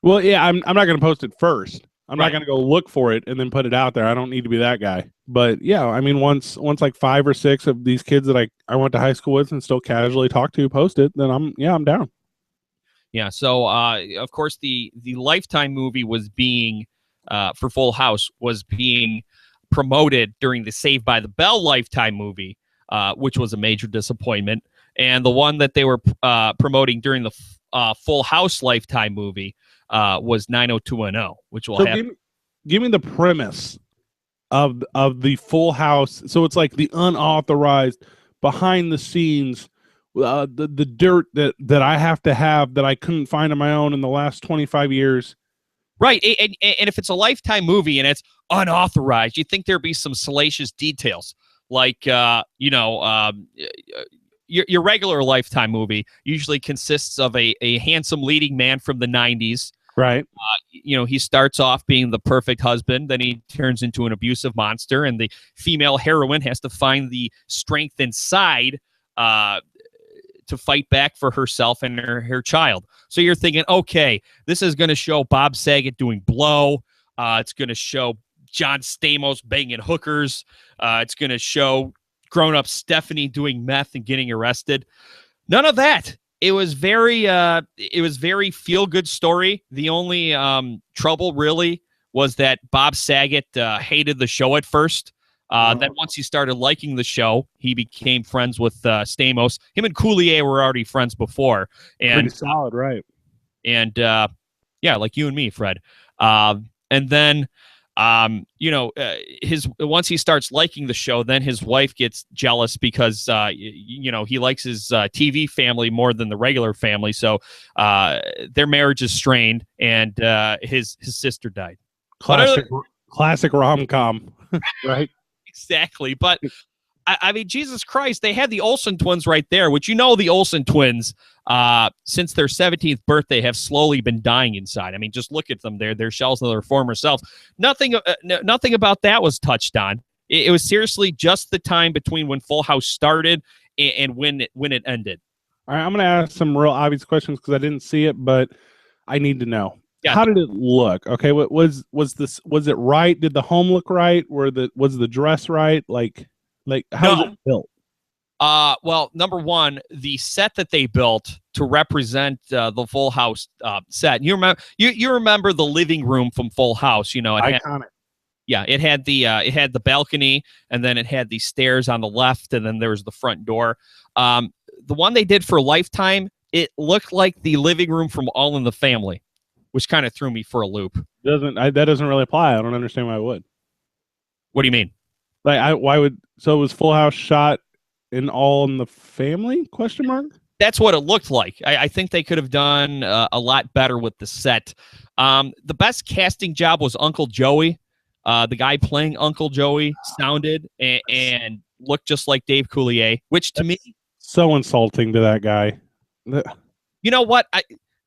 [SPEAKER 2] Well, yeah, I'm not gonna post it first. I'm not going to go look for it and then put it out there. I don't need to be that guy. But yeah, I mean, once like 5 or 6 of these kids that I went to high school with and still casually talk to post it, then I'm down.
[SPEAKER 1] Yeah. So of course the Lifetime movie was being for Full House was being promoted during the Saved by the Bell Lifetime movie, which was a major disappointment. And the one that they were promoting during the Full House Lifetime movie was 90210, which will have.
[SPEAKER 2] Give me the premise of the Full House. So it's like the unauthorized, behind the scenes, the dirt that I have to have that I couldn't find on my own in the last 25 years.
[SPEAKER 1] Right, and if it's a Lifetime movie and it's unauthorized, you'd think there'd be some salacious details, like your regular Lifetime movie usually consists of a handsome leading man from the 90s.
[SPEAKER 2] Right.
[SPEAKER 1] He starts off being the perfect husband, then he turns into an abusive monster, and the female heroine has to find the strength inside to fight back for herself and her child. So you're thinking, okay, this is going to show Bob Saget doing blow. It's going to show John Stamos banging hookers. It's going to show grown-up Stephanie doing meth and getting arrested. None of that. It was very feel-good story. The only trouble really was that Bob Saget hated the show at first. Then once he started liking the show, he became friends with Stamos. Him and Coulier were already friends before. And
[SPEAKER 2] pretty solid, right?
[SPEAKER 1] And yeah, like you and me, Fred. And then once he starts liking the show, then his wife gets jealous because he likes his TV family more than the regular family. So their marriage is strained, and his sister died.
[SPEAKER 2] Classic rom-com, right?
[SPEAKER 1] Exactly. But I mean, Jesus Christ, they had the Olsen twins right there, which the Olsen twins, since their 17th birthday, have slowly been dying inside. I mean, just look at them. They're shells of their former selves. Nothing about that was touched on. It was seriously just the time between when Full House started and when it ended.
[SPEAKER 2] All right, I'm going to ask some real obvious questions because I didn't see it, but I need to know. Yeah. How did it look? Okay, what was it right? Did the home look right? Was the dress right? Like how was it built?
[SPEAKER 1] Well, number one, the set that they built to represent the Full House set. You remember the living room from Full House?
[SPEAKER 2] Iconic.
[SPEAKER 1] It had the balcony, and then it had the stairs on the left, and then there was the front door. The one they did for Lifetime, it looked like the living room from All in the Family, which kind of threw me for a loop.
[SPEAKER 2] That doesn't really apply. I don't understand why it would.
[SPEAKER 1] What do you mean?
[SPEAKER 2] Why would? So was Full House shot in All in the Family? ?
[SPEAKER 1] That's what it looked like. I think they could have done a lot better with the set. The best casting job was Uncle Joey. The guy playing Uncle Joey sounded and looked just like Dave Coulier, which to me,
[SPEAKER 2] so insulting to that guy.
[SPEAKER 1] You know what?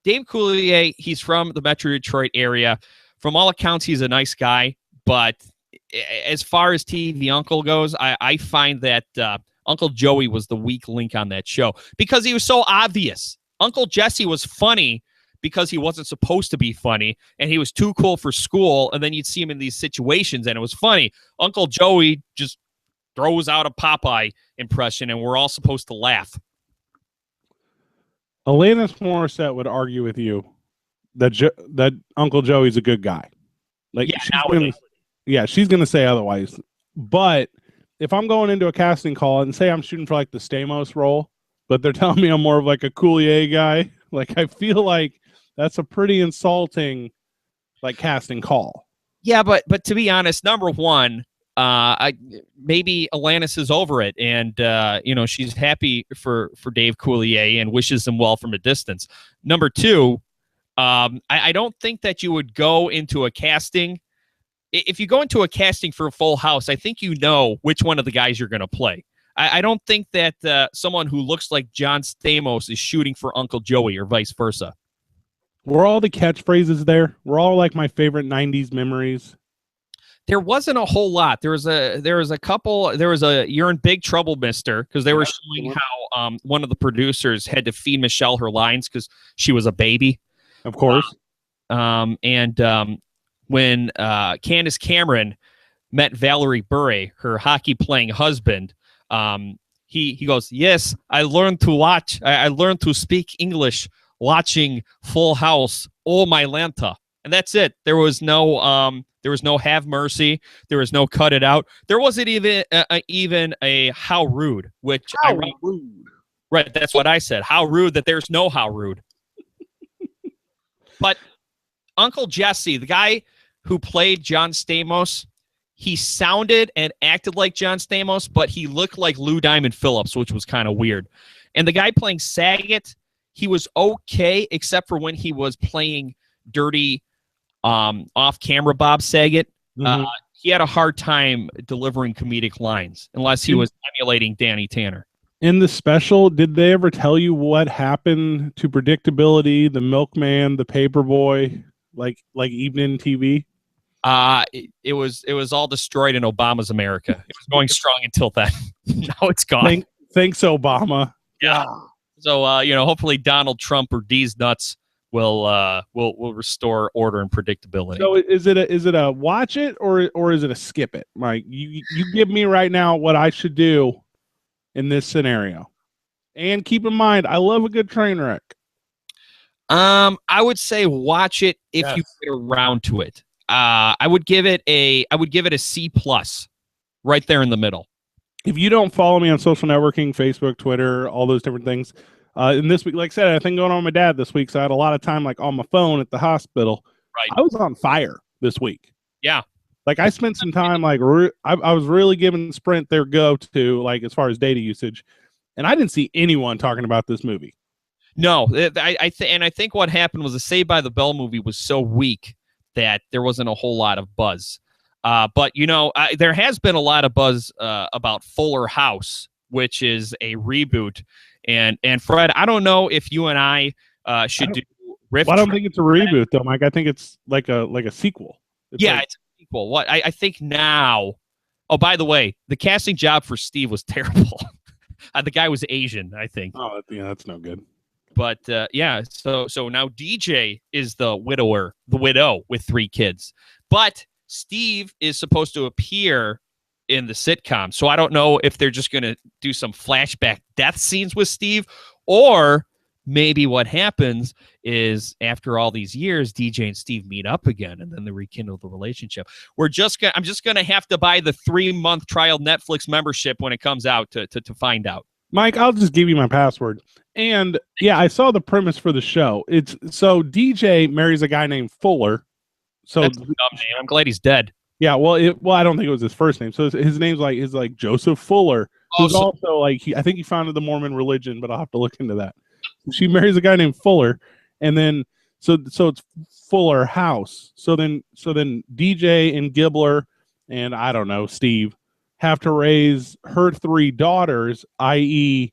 [SPEAKER 1] Dave Coulier, he's from the Metro Detroit area. From all accounts, he's a nice guy. But as far as TV Uncle goes, I find that Uncle Joey was the weak link on that show because he was so obvious. Uncle Jesse was funny because he wasn't supposed to be funny, and he was too cool for school, and then you'd see him in these situations, and it was funny. Uncle Joey just throws out a Popeye impression, and we're all supposed to laugh.
[SPEAKER 2] Alanis Morissette would argue with you that Uncle Joey's a good guy. She's going to say otherwise. But if I'm going into a casting call and say I'm shooting for like the Stamos role, but they're telling me I'm more of like a Coulier guy, like I feel like that's a pretty insulting like casting call.
[SPEAKER 1] Yeah, but to be honest, number one, maybe Alanis is over it, and she's happy for Dave Coulier and wishes him well from a distance. Number two, I don't think that you would go into a casting. If you go into a casting for a Full House, I think you know which one of the guys you're going to play. I don't think that someone who looks like John Stamos is shooting for Uncle Joey or vice versa.
[SPEAKER 2] Were all the catchphrases there? Were all like my favorite 90s memories?
[SPEAKER 1] There wasn't a whole lot. There was a couple. There was a "You're in big trouble, Mister," because they were showing how one of the producers had to feed Michelle her lines because she was a baby.
[SPEAKER 2] Of course.
[SPEAKER 1] When Candace Cameron met Valerie Bure, her hockey playing husband, he goes, "Yes, I learned to watch. I learned to speak English watching Full House all my Lanta," and that's it. There was no Have Mercy. There was no Cut It Out. There wasn't even a How Rude, which
[SPEAKER 2] rude.
[SPEAKER 1] Right, that's what I said. How rude that there's no How Rude. But Uncle Jesse, the guy who played John Stamos, he sounded and acted like John Stamos, but he looked like Lou Diamond Phillips, which was kind of weird. And the guy playing Saget, he was okay, except for when he was playing dirty off-camera Bob Saget.
[SPEAKER 2] Mm-hmm.
[SPEAKER 1] He had a hard time delivering comedic lines, unless he was emulating Danny Tanner.
[SPEAKER 2] In the special, did they ever tell you what happened to Predictability, the Milkman, the Paperboy, like evening TV?
[SPEAKER 1] It was all destroyed in Obama's America. It was going strong until then. Now it's gone.
[SPEAKER 2] Thanks, Obama.
[SPEAKER 1] Yeah. So hopefully Donald Trump or D's nuts will restore order and predictability.
[SPEAKER 2] So is it a watch it or is it a skip it? Mike, you give me right now what I should do in this scenario. And keep in mind, I love a good train wreck.
[SPEAKER 1] I would say watch it if you get around to it. I would give it a C+, right there in the middle.
[SPEAKER 2] If you don't follow me on social networking, Facebook, Twitter, all those different things, and this week, like I said, I had a thing going on with my dad this week, so I had a lot of time like on my phone at the hospital.
[SPEAKER 1] Right.
[SPEAKER 2] I was on fire this week.
[SPEAKER 1] Yeah.
[SPEAKER 2] Like I spent some time like I was really giving Sprint their go-to like as far as data usage, and I didn't see anyone talking about this movie.
[SPEAKER 1] No, I think what happened was the Saved by the Bell movie was so weak that there wasn't a whole lot of buzz. But there has been a lot of buzz about Fuller House, which is a reboot. And Fred, I don't know if you and I should do Riff.
[SPEAKER 2] Well, I don't think it's a reboot though, Mike. I think it's like a sequel.
[SPEAKER 1] It's a sequel. What I think now. Oh, by the way, the casting job for Steve was terrible. The guy was Asian, I think.
[SPEAKER 2] Oh, yeah, that's no good.
[SPEAKER 1] But so now DJ is the widow with 3 kids. But Steve is supposed to appear in the sitcom. So I don't know if they're just going to do some flashback death scenes with Steve, or maybe what happens is after all these years, DJ and Steve meet up again and then they rekindle the relationship. I'm just going to have to buy the 3-month trial Netflix membership when it comes out to find out.
[SPEAKER 2] Mike, I'll just give you my password. And yeah, I saw the premise for the show. It's so DJ marries a guy named Fuller. So
[SPEAKER 1] that's a dumb name. I'm glad he's dead.
[SPEAKER 2] Yeah, well, I don't think it was his first name. So his name's like Joseph Fuller, who's also like I think he founded the Mormon religion, but I'll have to look into that. She marries a guy named Fuller, and then so it's Fuller House. So then DJ and Gibbler and I don't know Steve have to raise her 3 daughters, i.e.,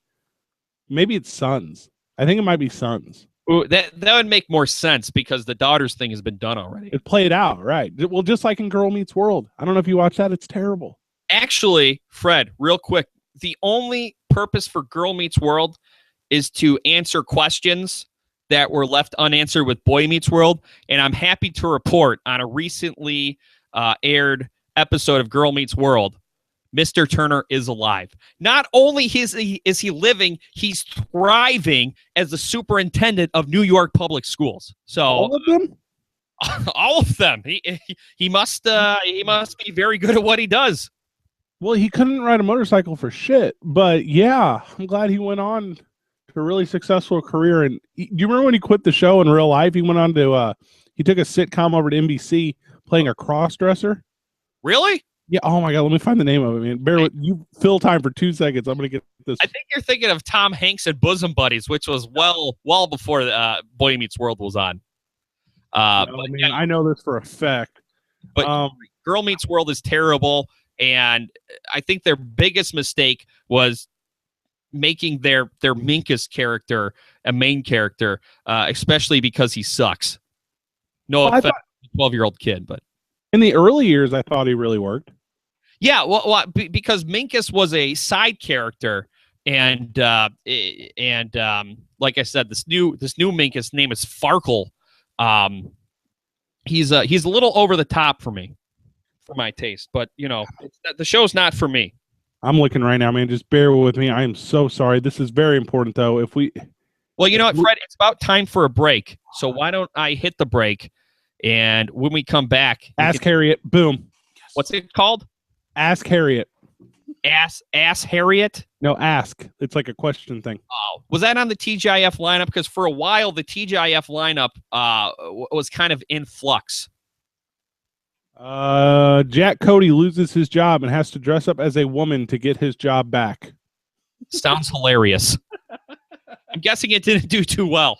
[SPEAKER 2] maybe it's sons. I think it might be sons.
[SPEAKER 1] Ooh, that would make more sense because the daughters thing has been done already.
[SPEAKER 2] It played out, right? Well, just like in Girl Meets World. I don't know if you watch that. It's terrible.
[SPEAKER 1] Actually, Fred, real quick, the only purpose for Girl Meets World is to answer questions that were left unanswered with Boy Meets World. And I'm happy to report on a recently aired episode of Girl Meets World, Mr. Turner is alive. Not only is he living, he's thriving as the superintendent of New York public schools. So
[SPEAKER 2] all of them?
[SPEAKER 1] All of them. He must be very good at what he does.
[SPEAKER 2] Well, he couldn't ride a motorcycle for shit, but yeah, I'm glad he went on to a really successful career. And do you remember when he quit the show in real life? He went on to he took a sitcom over to NBC playing a cross-dresser.
[SPEAKER 1] Really?
[SPEAKER 2] Yeah. Oh my God. Let me find the name of it, man. Bear with you. Fill time for 2 seconds. I'm gonna get this.
[SPEAKER 1] I think you're thinking of Tom Hanks and Bosom Buddies, which was well before Boy Meets World was on.
[SPEAKER 2] No,
[SPEAKER 1] But
[SPEAKER 2] man,
[SPEAKER 1] yeah,
[SPEAKER 2] I know this for a fact.
[SPEAKER 1] but Girl Meets World is terrible, and I think their biggest mistake was making their Minkus character a main character, especially because he sucks. No
[SPEAKER 2] Well, I
[SPEAKER 1] offense, 12-year-old kid, but
[SPEAKER 2] in the early years, I thought he really worked.
[SPEAKER 1] yeah, because Minkus was a side character, and like I said, this new Minkus name is Farkle. He's a little over the top for me, for my taste, but the show's not for me.
[SPEAKER 2] I'm looking right now, man. Just bear with me. I am so sorry. This is very important, though.
[SPEAKER 1] Well, you know what, Fred? It's about time for a break. So why don't I hit the break, and when we come back,
[SPEAKER 2] Ask Harriet. Boom.
[SPEAKER 1] What's it called?
[SPEAKER 2] Ask Harriet.
[SPEAKER 1] Ass Harriet?
[SPEAKER 2] No, ask. It's like a question thing.
[SPEAKER 1] Oh, was that on the TGIF lineup? Because for a while, the TGIF lineup was kind of in flux.
[SPEAKER 2] Jack Cody loses his job and has to dress up as a woman to get his job back.
[SPEAKER 1] Sounds hilarious. I'm guessing it didn't do too well.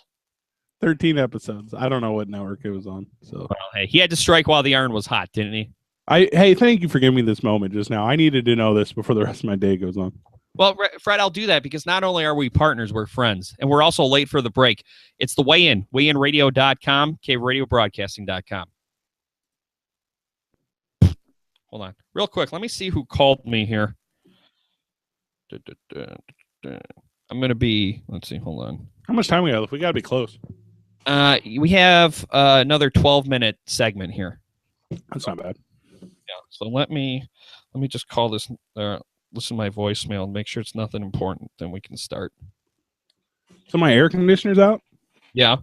[SPEAKER 2] 13 episodes. I don't know what network it was on. So,
[SPEAKER 1] Well, hey, he had to strike while the iron was hot, didn't he?
[SPEAKER 2] hey, thank you for giving me this moment just now. I needed to know this before the rest of my day goes on.
[SPEAKER 1] Well, Fred, I'll do that because not only are we partners, we're friends, and we're also late for the break. It's the weigh-in, weighinradio.com, caveradiobroadcasting.com. Hold on. Real quick, let me see who called me here. I'm going to be, let's see, hold on.
[SPEAKER 2] How much time we got? We got to be close.
[SPEAKER 1] We have another 12-minute segment here.
[SPEAKER 2] That's not bad.
[SPEAKER 1] Yeah. So let me just call this, listen to my voicemail and make sure it's nothing important. Then we can start.
[SPEAKER 2] So my air conditioner's out.
[SPEAKER 1] Yeah.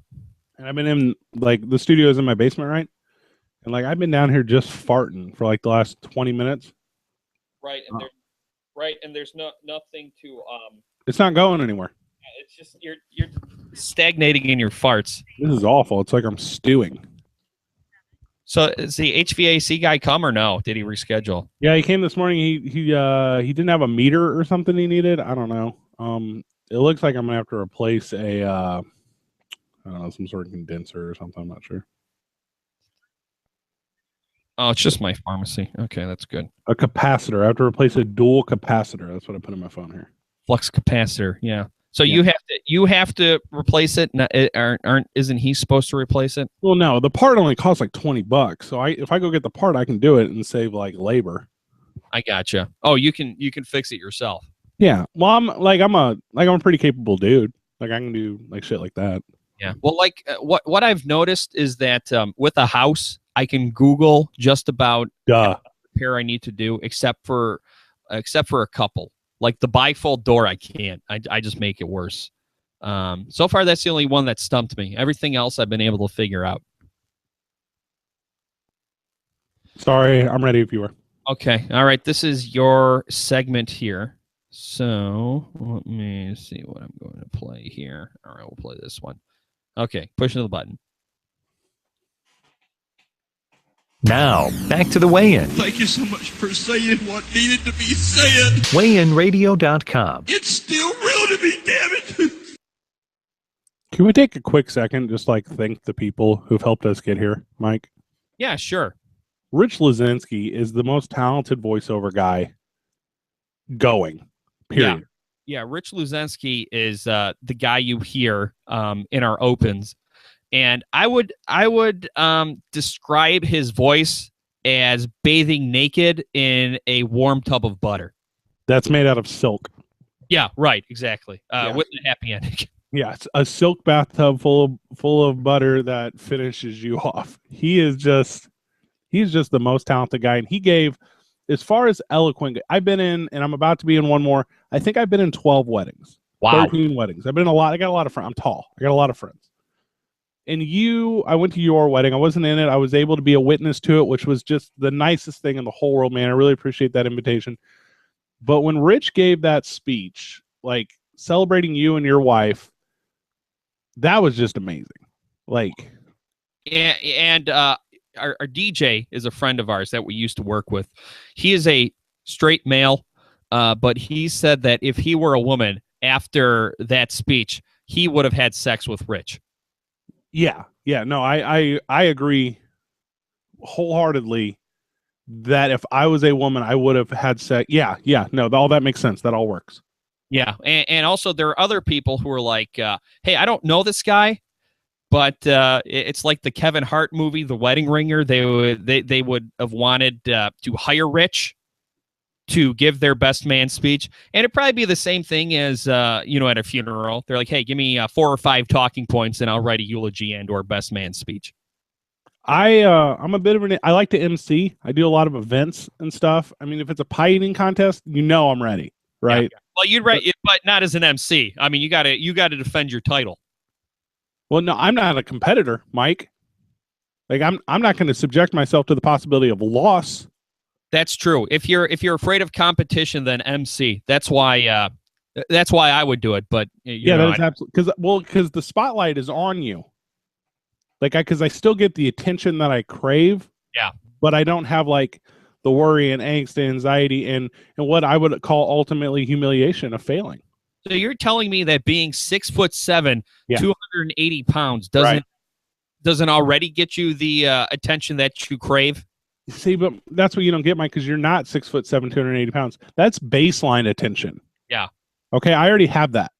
[SPEAKER 2] And I've been in, like, the studio is in my basement, right? And, like, I've been down here just farting for, like, the last 20 minutes.
[SPEAKER 1] Right. And there's nothing to,
[SPEAKER 2] It's not going anywhere.
[SPEAKER 1] it's just, you're stagnating in your farts.
[SPEAKER 2] This is awful. It's like I'm stewing.
[SPEAKER 1] So is the HVAC guy come or no? Did he reschedule?
[SPEAKER 2] Yeah, he came this morning. He didn't have a meter or something he needed. I don't know. It looks like I'm gonna have to replace a I don't know, some sort of condenser or something. I'm not sure.
[SPEAKER 1] Oh, it's just my pharmacy. Okay, that's good.
[SPEAKER 2] A capacitor. I have to replace a dual capacitor. That's what I put in my phone here.
[SPEAKER 1] Flux capacitor. Yeah. So
[SPEAKER 2] Yeah.
[SPEAKER 1] you have to replace it. Isn't he supposed to replace it?
[SPEAKER 2] Well, no, the part only costs like $20. So if I go get the part, I can do it and save like labor.
[SPEAKER 1] I gotcha. Oh, you can fix it yourself.
[SPEAKER 2] Yeah. Well, I'm a pretty capable dude. Like I can do like shit like that.
[SPEAKER 1] Yeah. Well, like what I've noticed is that with a house, I can Google just about
[SPEAKER 2] Duh.
[SPEAKER 1] repair I need to do, except for a couple. Like the bifold door, I can't. I just make it worse. So far, that's the only one that stumped me. Everything else, I've been able to figure out.
[SPEAKER 2] Sorry, I'm ready if you are.
[SPEAKER 1] Okay. All right. This is your segment here. So let me see what I'm going to play here. All right, we'll play this one. Okay, pushing the button.
[SPEAKER 3] Now, back to the weigh-in.
[SPEAKER 7] Thank you so much for saying what needed to be said.
[SPEAKER 3] Weighинradio.com.
[SPEAKER 7] It's still real to me, damn it.
[SPEAKER 2] Can we take a quick second, just like thank the people who've helped us get here, Mike?
[SPEAKER 1] Yeah, sure.
[SPEAKER 2] Rich Lazinski is the most talented voiceover guy going. Period.
[SPEAKER 1] Yeah, Rich Luzensky is the guy you hear in our opens. And I would describe his voice as bathing naked in a warm tub of butter.
[SPEAKER 2] That's made out of silk.
[SPEAKER 1] Yeah, right, exactly.
[SPEAKER 2] Yeah.
[SPEAKER 1] With a happy ending.
[SPEAKER 2] Yeah, it's a silk bathtub full of butter that finishes you off. He's just the most talented guy. And he gave, as far as eloquent, I've been in, and I'm about to be in one more. I think I've been in 12 weddings.
[SPEAKER 1] Wow.
[SPEAKER 2] 13 weddings. I've been in a lot. I got a lot of friends. I'm tall. I got a lot of friends. And I went to your wedding. I wasn't in it. I was able to be a witness to it, which was just the nicest thing in the whole world, man. I really appreciate that invitation. But when Rich gave that speech, like celebrating you and your wife, that was just amazing. Like,
[SPEAKER 1] And our DJ is a friend of ours that we used to work with. He is a straight male, but he said that if he were a woman after that speech, he would have had sex with Rich.
[SPEAKER 2] Yeah. No, I agree wholeheartedly that if I was a woman, I would have had sex. Yeah. No, all that makes sense. That all works.
[SPEAKER 1] Yeah, and also there are other people who are like, hey, I don't know this guy, but it's like the Kevin Hart movie, The Wedding Ringer. They would have wanted to hire Rich to give their best man speech, and it'd probably be the same thing as at a funeral. They're like, hey, give me 4 or 5 talking points, and I'll write a eulogy and/or best man speech.
[SPEAKER 2] I'm a bit of I like to MC. I do a lot of events and stuff. I mean, if it's a pie eating contest, I'm ready, right?
[SPEAKER 1] Yeah. Well, you'd write it, but not as an MC. I mean, you gotta defend your title.
[SPEAKER 2] Well, no, I'm not a competitor, Mike. Like I'm not going to subject myself to the possibility of loss.
[SPEAKER 1] That's true. If you're afraid of competition, then MC. That's why I would do it. But
[SPEAKER 2] that's absolutely because the spotlight is on you. Like because I still get the attention that I crave.
[SPEAKER 1] Yeah,
[SPEAKER 2] but I don't have like the worry and angst and anxiety and what I would call ultimately humiliation of failing.
[SPEAKER 1] So you're telling me that being 6'7", 280 pounds doesn't already get you the attention that you crave?
[SPEAKER 2] See, but that's what you don't get, Mike, because you're not 6'7", 280 pounds. That's baseline attention.
[SPEAKER 1] Yeah.
[SPEAKER 2] Okay, I already have that.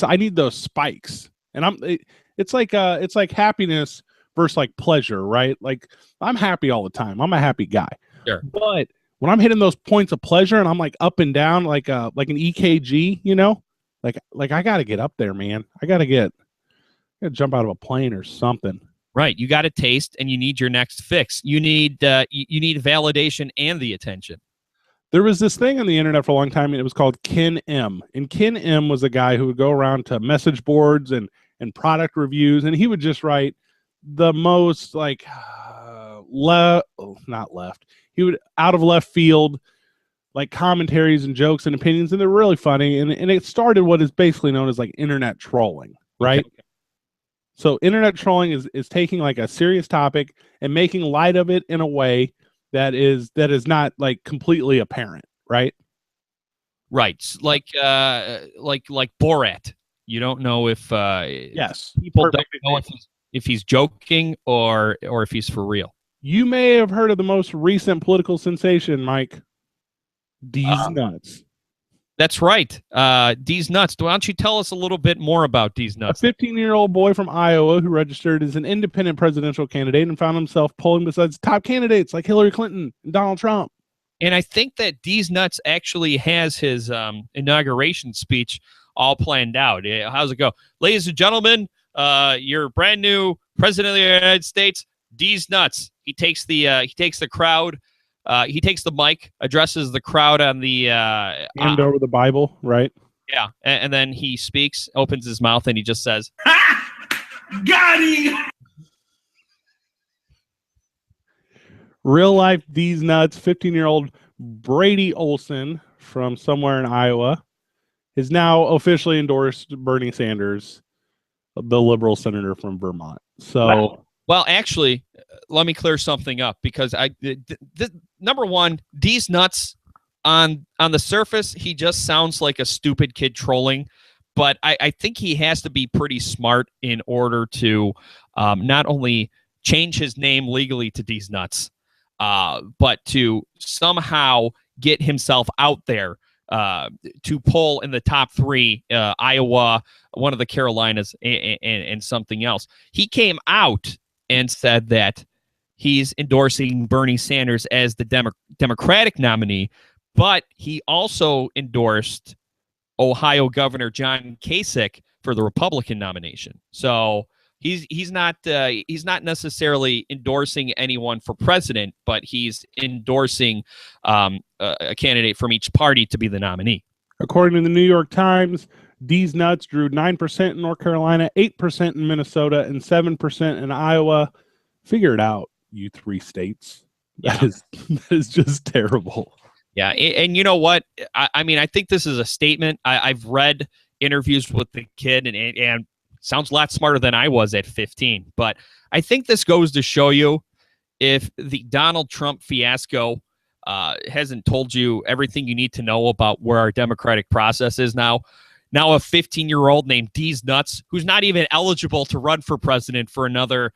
[SPEAKER 2] I need those spikes, and it's like happiness versus like pleasure, right? Like I'm happy all the time. I'm a happy guy.
[SPEAKER 1] Sure.
[SPEAKER 2] But when I'm hitting those points of pleasure and I'm like up and down like an EKG, like I got to get up there, man. I got to jump out of a plane or something.
[SPEAKER 1] Right. You got to taste and you need your next fix. You need validation and the attention.
[SPEAKER 2] There was this thing on the internet for a long time and it was called Ken M. And Ken M was a guy who would go around to message boards and product reviews, and he would just write the most like not left. He would out of left field like commentaries and jokes and opinions, and they're really funny. And it started what is basically known as like internet trolling, right? Okay. So internet trolling is taking like a serious topic and making light of it in a way that is not like completely apparent, right?
[SPEAKER 1] Right. Like Borat. You don't know if
[SPEAKER 2] yes,
[SPEAKER 1] people don't know if he's joking or if he's for real.
[SPEAKER 2] You may have heard of the most recent political sensation, Mike. D's Nuts.
[SPEAKER 1] That's right. D's Nuts. Why don't you tell us a little bit more about D's Nuts?
[SPEAKER 2] A 15-year-old boy from Iowa who registered as an independent presidential candidate and found himself polling beside top candidates like Hillary Clinton and Donald Trump.
[SPEAKER 1] And I think that D's Nuts actually has his inauguration speech all planned out. How's it go? Ladies and gentlemen, your brand new president of the United States, D's Nuts. He takes the crowd. He takes the mic, addresses the crowd on the
[SPEAKER 2] hand over the Bible, right?
[SPEAKER 1] Yeah, and then he speaks, opens his mouth, and he just says,
[SPEAKER 7] Got him!
[SPEAKER 2] Real life D's Nuts, 15-year-old Brady Olson from somewhere in Iowa is now officially endorsed Bernie Sanders, the liberal senator from Vermont. So,
[SPEAKER 1] wow. Well, actually, let me clear something up because number one, D's Nuts on the surface, he just sounds like a stupid kid trolling, but I think he has to be pretty smart in order to not only change his name legally to D's Nuts, but to somehow get himself out there to poll in the top 3, Iowa, one of the Carolinas, and something else. He came out and said that he's endorsing Bernie Sanders as the Democratic nominee, but he also endorsed Ohio Governor John Kasich for the Republican nomination. So he's not necessarily endorsing anyone for president, but he's endorsing a candidate from each party to be the nominee.
[SPEAKER 2] According to the New York Times, D's Nuts drew 9% in North Carolina, 8% in Minnesota, and 7% in Iowa. Figure it out, you 3 states. That is just terrible.
[SPEAKER 1] Yeah, and you know what? I mean, I think this is a statement. I've read interviews with the kid, and sounds a lot smarter than I was at 15. But I think this goes to show you if the Donald Trump fiasco hasn't told you everything you need to know about where our democratic process is now. Now a 15-year-old named Deez Nuts, who's not even eligible to run for president for another,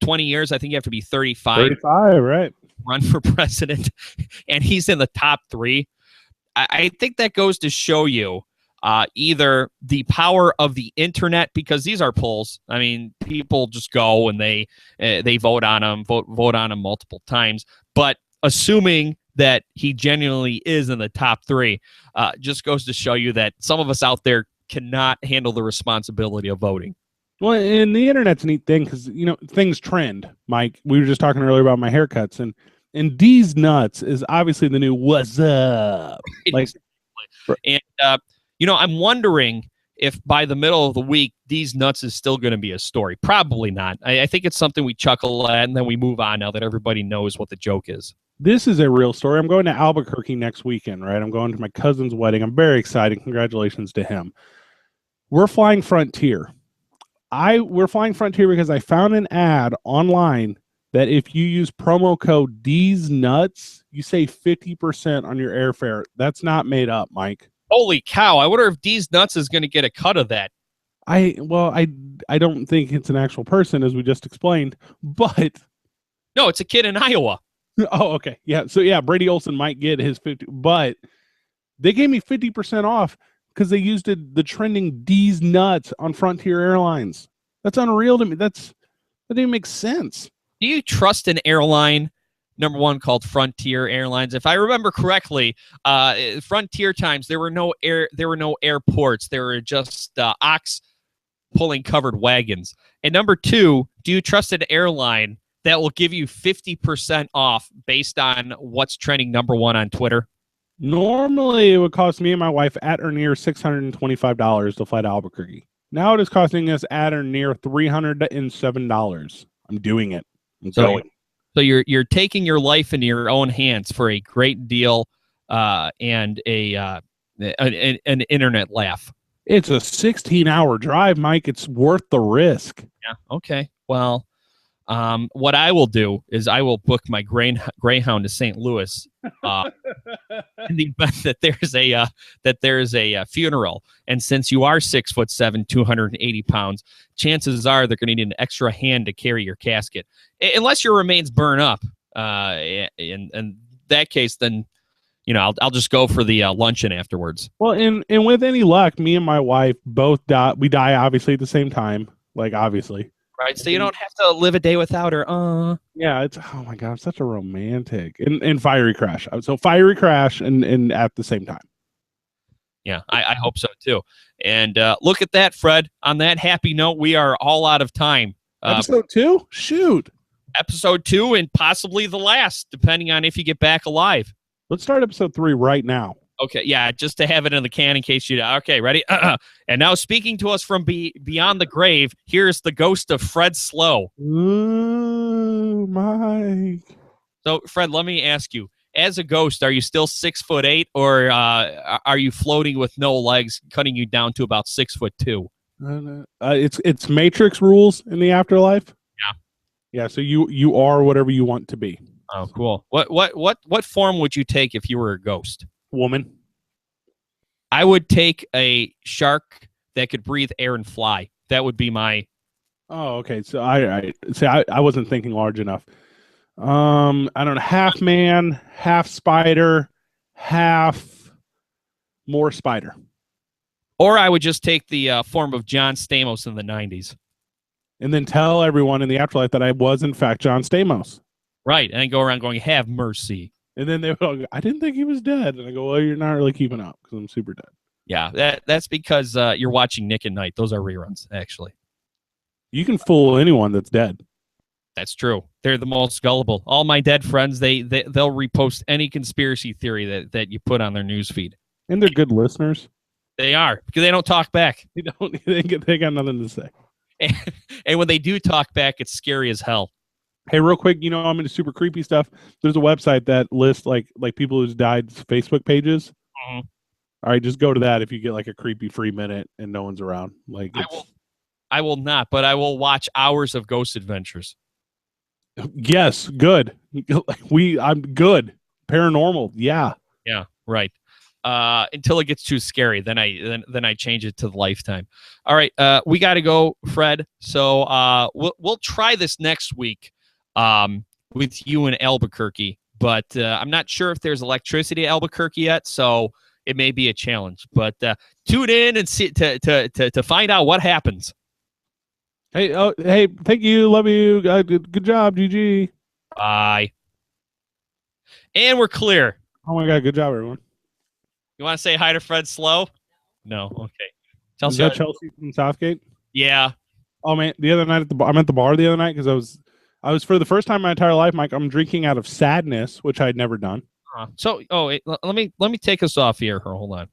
[SPEAKER 1] 20 years? I think you have to be 35.
[SPEAKER 2] 35, right.
[SPEAKER 1] Run for president, and he's in the top 3. I think that goes to show you either the power of the internet, because these are polls. I mean, people just go and they vote on them, vote on them multiple times. But assuming that he genuinely is in the top 3, just goes to show you that some of us out there cannot handle the responsibility of voting.
[SPEAKER 2] Well, and the internet's a neat thing because, things trend, Mike. We were just talking earlier about my haircuts, and Deez Nuts is obviously the new what's up.
[SPEAKER 1] And, I'm wondering if by the middle of the week, Deez Nuts is still going to be a story. Probably not. I think it's something we chuckle at, and then we move on now that everybody knows what the joke is.
[SPEAKER 2] This is a real story. I'm going to Albuquerque next weekend, right? I'm going to my cousin's wedding. I'm very excited. Congratulations to him. We're flying Frontier. We're flying Frontier because I found an ad online that if you use promo code Deez Nuts, you save 50% on your airfare. That's not made up, Mike.
[SPEAKER 1] Holy cow. I wonder if Deez Nuts is going to get a cut of that.
[SPEAKER 2] I don't think it's an actual person, as we just explained, but...
[SPEAKER 1] No, it's a kid in Iowa.
[SPEAKER 2] Oh, okay. Yeah. So, yeah, Brady Olson might get his 50, but they gave me 50% off because they used the trending Deez Nuts on Frontier Airlines. That's unreal to me. That didn't make sense.
[SPEAKER 1] Do you trust an airline, number one, called Frontier Airlines? If I remember correctly, Frontier times there were no airports. There were just ox pulling covered wagons. And number two, do you trust an airline that will give you 50% off based on what's trending number one on Twitter?
[SPEAKER 2] Normally, it would cost me and my wife at or near $625 to fly to Albuquerque. Now it is costing us at or near $307. I'm doing it. I'm going.
[SPEAKER 1] So you're taking your life into your own hands for a great deal and an internet laugh.
[SPEAKER 2] It's a 16-hour drive, Mike. It's worth the risk.
[SPEAKER 1] Yeah. Okay. Well, what I will do is I will book my Greyhound to St. Louis in the event that there's a funeral. And since you are 6'7", 280 pounds, chances are they're going to need an extra hand to carry your casket, unless your remains burn up. In that case, then I'll just go for the luncheon afterwards.
[SPEAKER 2] Well, and with any luck, me and my wife both die. We die obviously at the same time, obviously.
[SPEAKER 1] Right, so you don't have to live a day without her.
[SPEAKER 2] Yeah, it's oh my god, such a romantic and fiery crash. So fiery crash and at the same time.
[SPEAKER 1] Yeah, I hope so too. And look at that, Fred. On that happy note, we are all out of time.
[SPEAKER 2] Episode 2? Shoot.
[SPEAKER 1] Episode 2 and possibly the last, depending on if you get back alive.
[SPEAKER 2] Let's start episode 3 right now.
[SPEAKER 1] Okay, yeah, just to have it in the can in case you... Okay, ready? And now speaking to us from beyond the grave, here's the ghost of Fred Slow.
[SPEAKER 2] Ooh, Mike.
[SPEAKER 1] So, Fred, let me ask you, as a ghost, are you still 6'8", or are you floating with no legs, cutting you down to about 6'2"?
[SPEAKER 2] It's Matrix rules in the afterlife.
[SPEAKER 1] Yeah.
[SPEAKER 2] Yeah, so you are whatever you want to be.
[SPEAKER 1] Oh, cool. What form would you take if you were a ghost?
[SPEAKER 2] Woman.
[SPEAKER 1] I would take a shark that could breathe air and fly. That would be my...
[SPEAKER 2] Oh, okay. So I wasn't thinking large enough. I don't know, half man, half spider, half more spider.
[SPEAKER 1] Or I would just take the form of John Stamos in the 90s.
[SPEAKER 2] And then tell everyone in the afterlife that I was, in fact, John Stamos.
[SPEAKER 1] Right. And I go around going, have mercy.
[SPEAKER 2] And then they would all go, I didn't think he was dead. And I go, well, you're not really keeping up because I'm super dead.
[SPEAKER 1] Yeah, that's because you're watching Nick at Night. Those are reruns, actually.
[SPEAKER 2] You can fool anyone that's dead.
[SPEAKER 1] That's true. They're the most gullible. All my dead friends, they'll repost any conspiracy theory that you put on their newsfeed.
[SPEAKER 2] And they're good listeners.
[SPEAKER 1] They are, because they don't talk back.
[SPEAKER 2] They don't. They got nothing to say.
[SPEAKER 1] And when they do talk back, it's scary as hell.
[SPEAKER 2] Hey, real quick, I'm into super creepy stuff. There's a website that lists like people who's died Facebook pages.
[SPEAKER 1] Mm-hmm.
[SPEAKER 2] All right, just go to that if you get a creepy free minute and no one's around.
[SPEAKER 1] I will not, but I will watch hours of Ghost Adventures.
[SPEAKER 2] Yes, good. I'm good. Paranormal, yeah.
[SPEAKER 1] Yeah, right. Until it gets too scary, then I change it to the Lifetime. All right, we got to go, Fred. So we'll try this next week with you in Albuquerque, but I'm not sure if there's electricity at Albuquerque yet, so it may be a challenge. But tune in and see to find out what happens.
[SPEAKER 2] Hey, thank you, love you, good job, GG.
[SPEAKER 1] Bye. And we're clear.
[SPEAKER 2] Oh my god, good job, everyone.
[SPEAKER 1] You want to say hi to Fred Slow? No. Okay.
[SPEAKER 2] Is that Chelsea from Southgate?
[SPEAKER 1] Yeah.
[SPEAKER 2] Oh man, the other night I'm at the bar the other night because I was for the first time in my entire life, Mike. I'm drinking out of sadness, which I'd never done.
[SPEAKER 1] Let me take us off here. Hold on.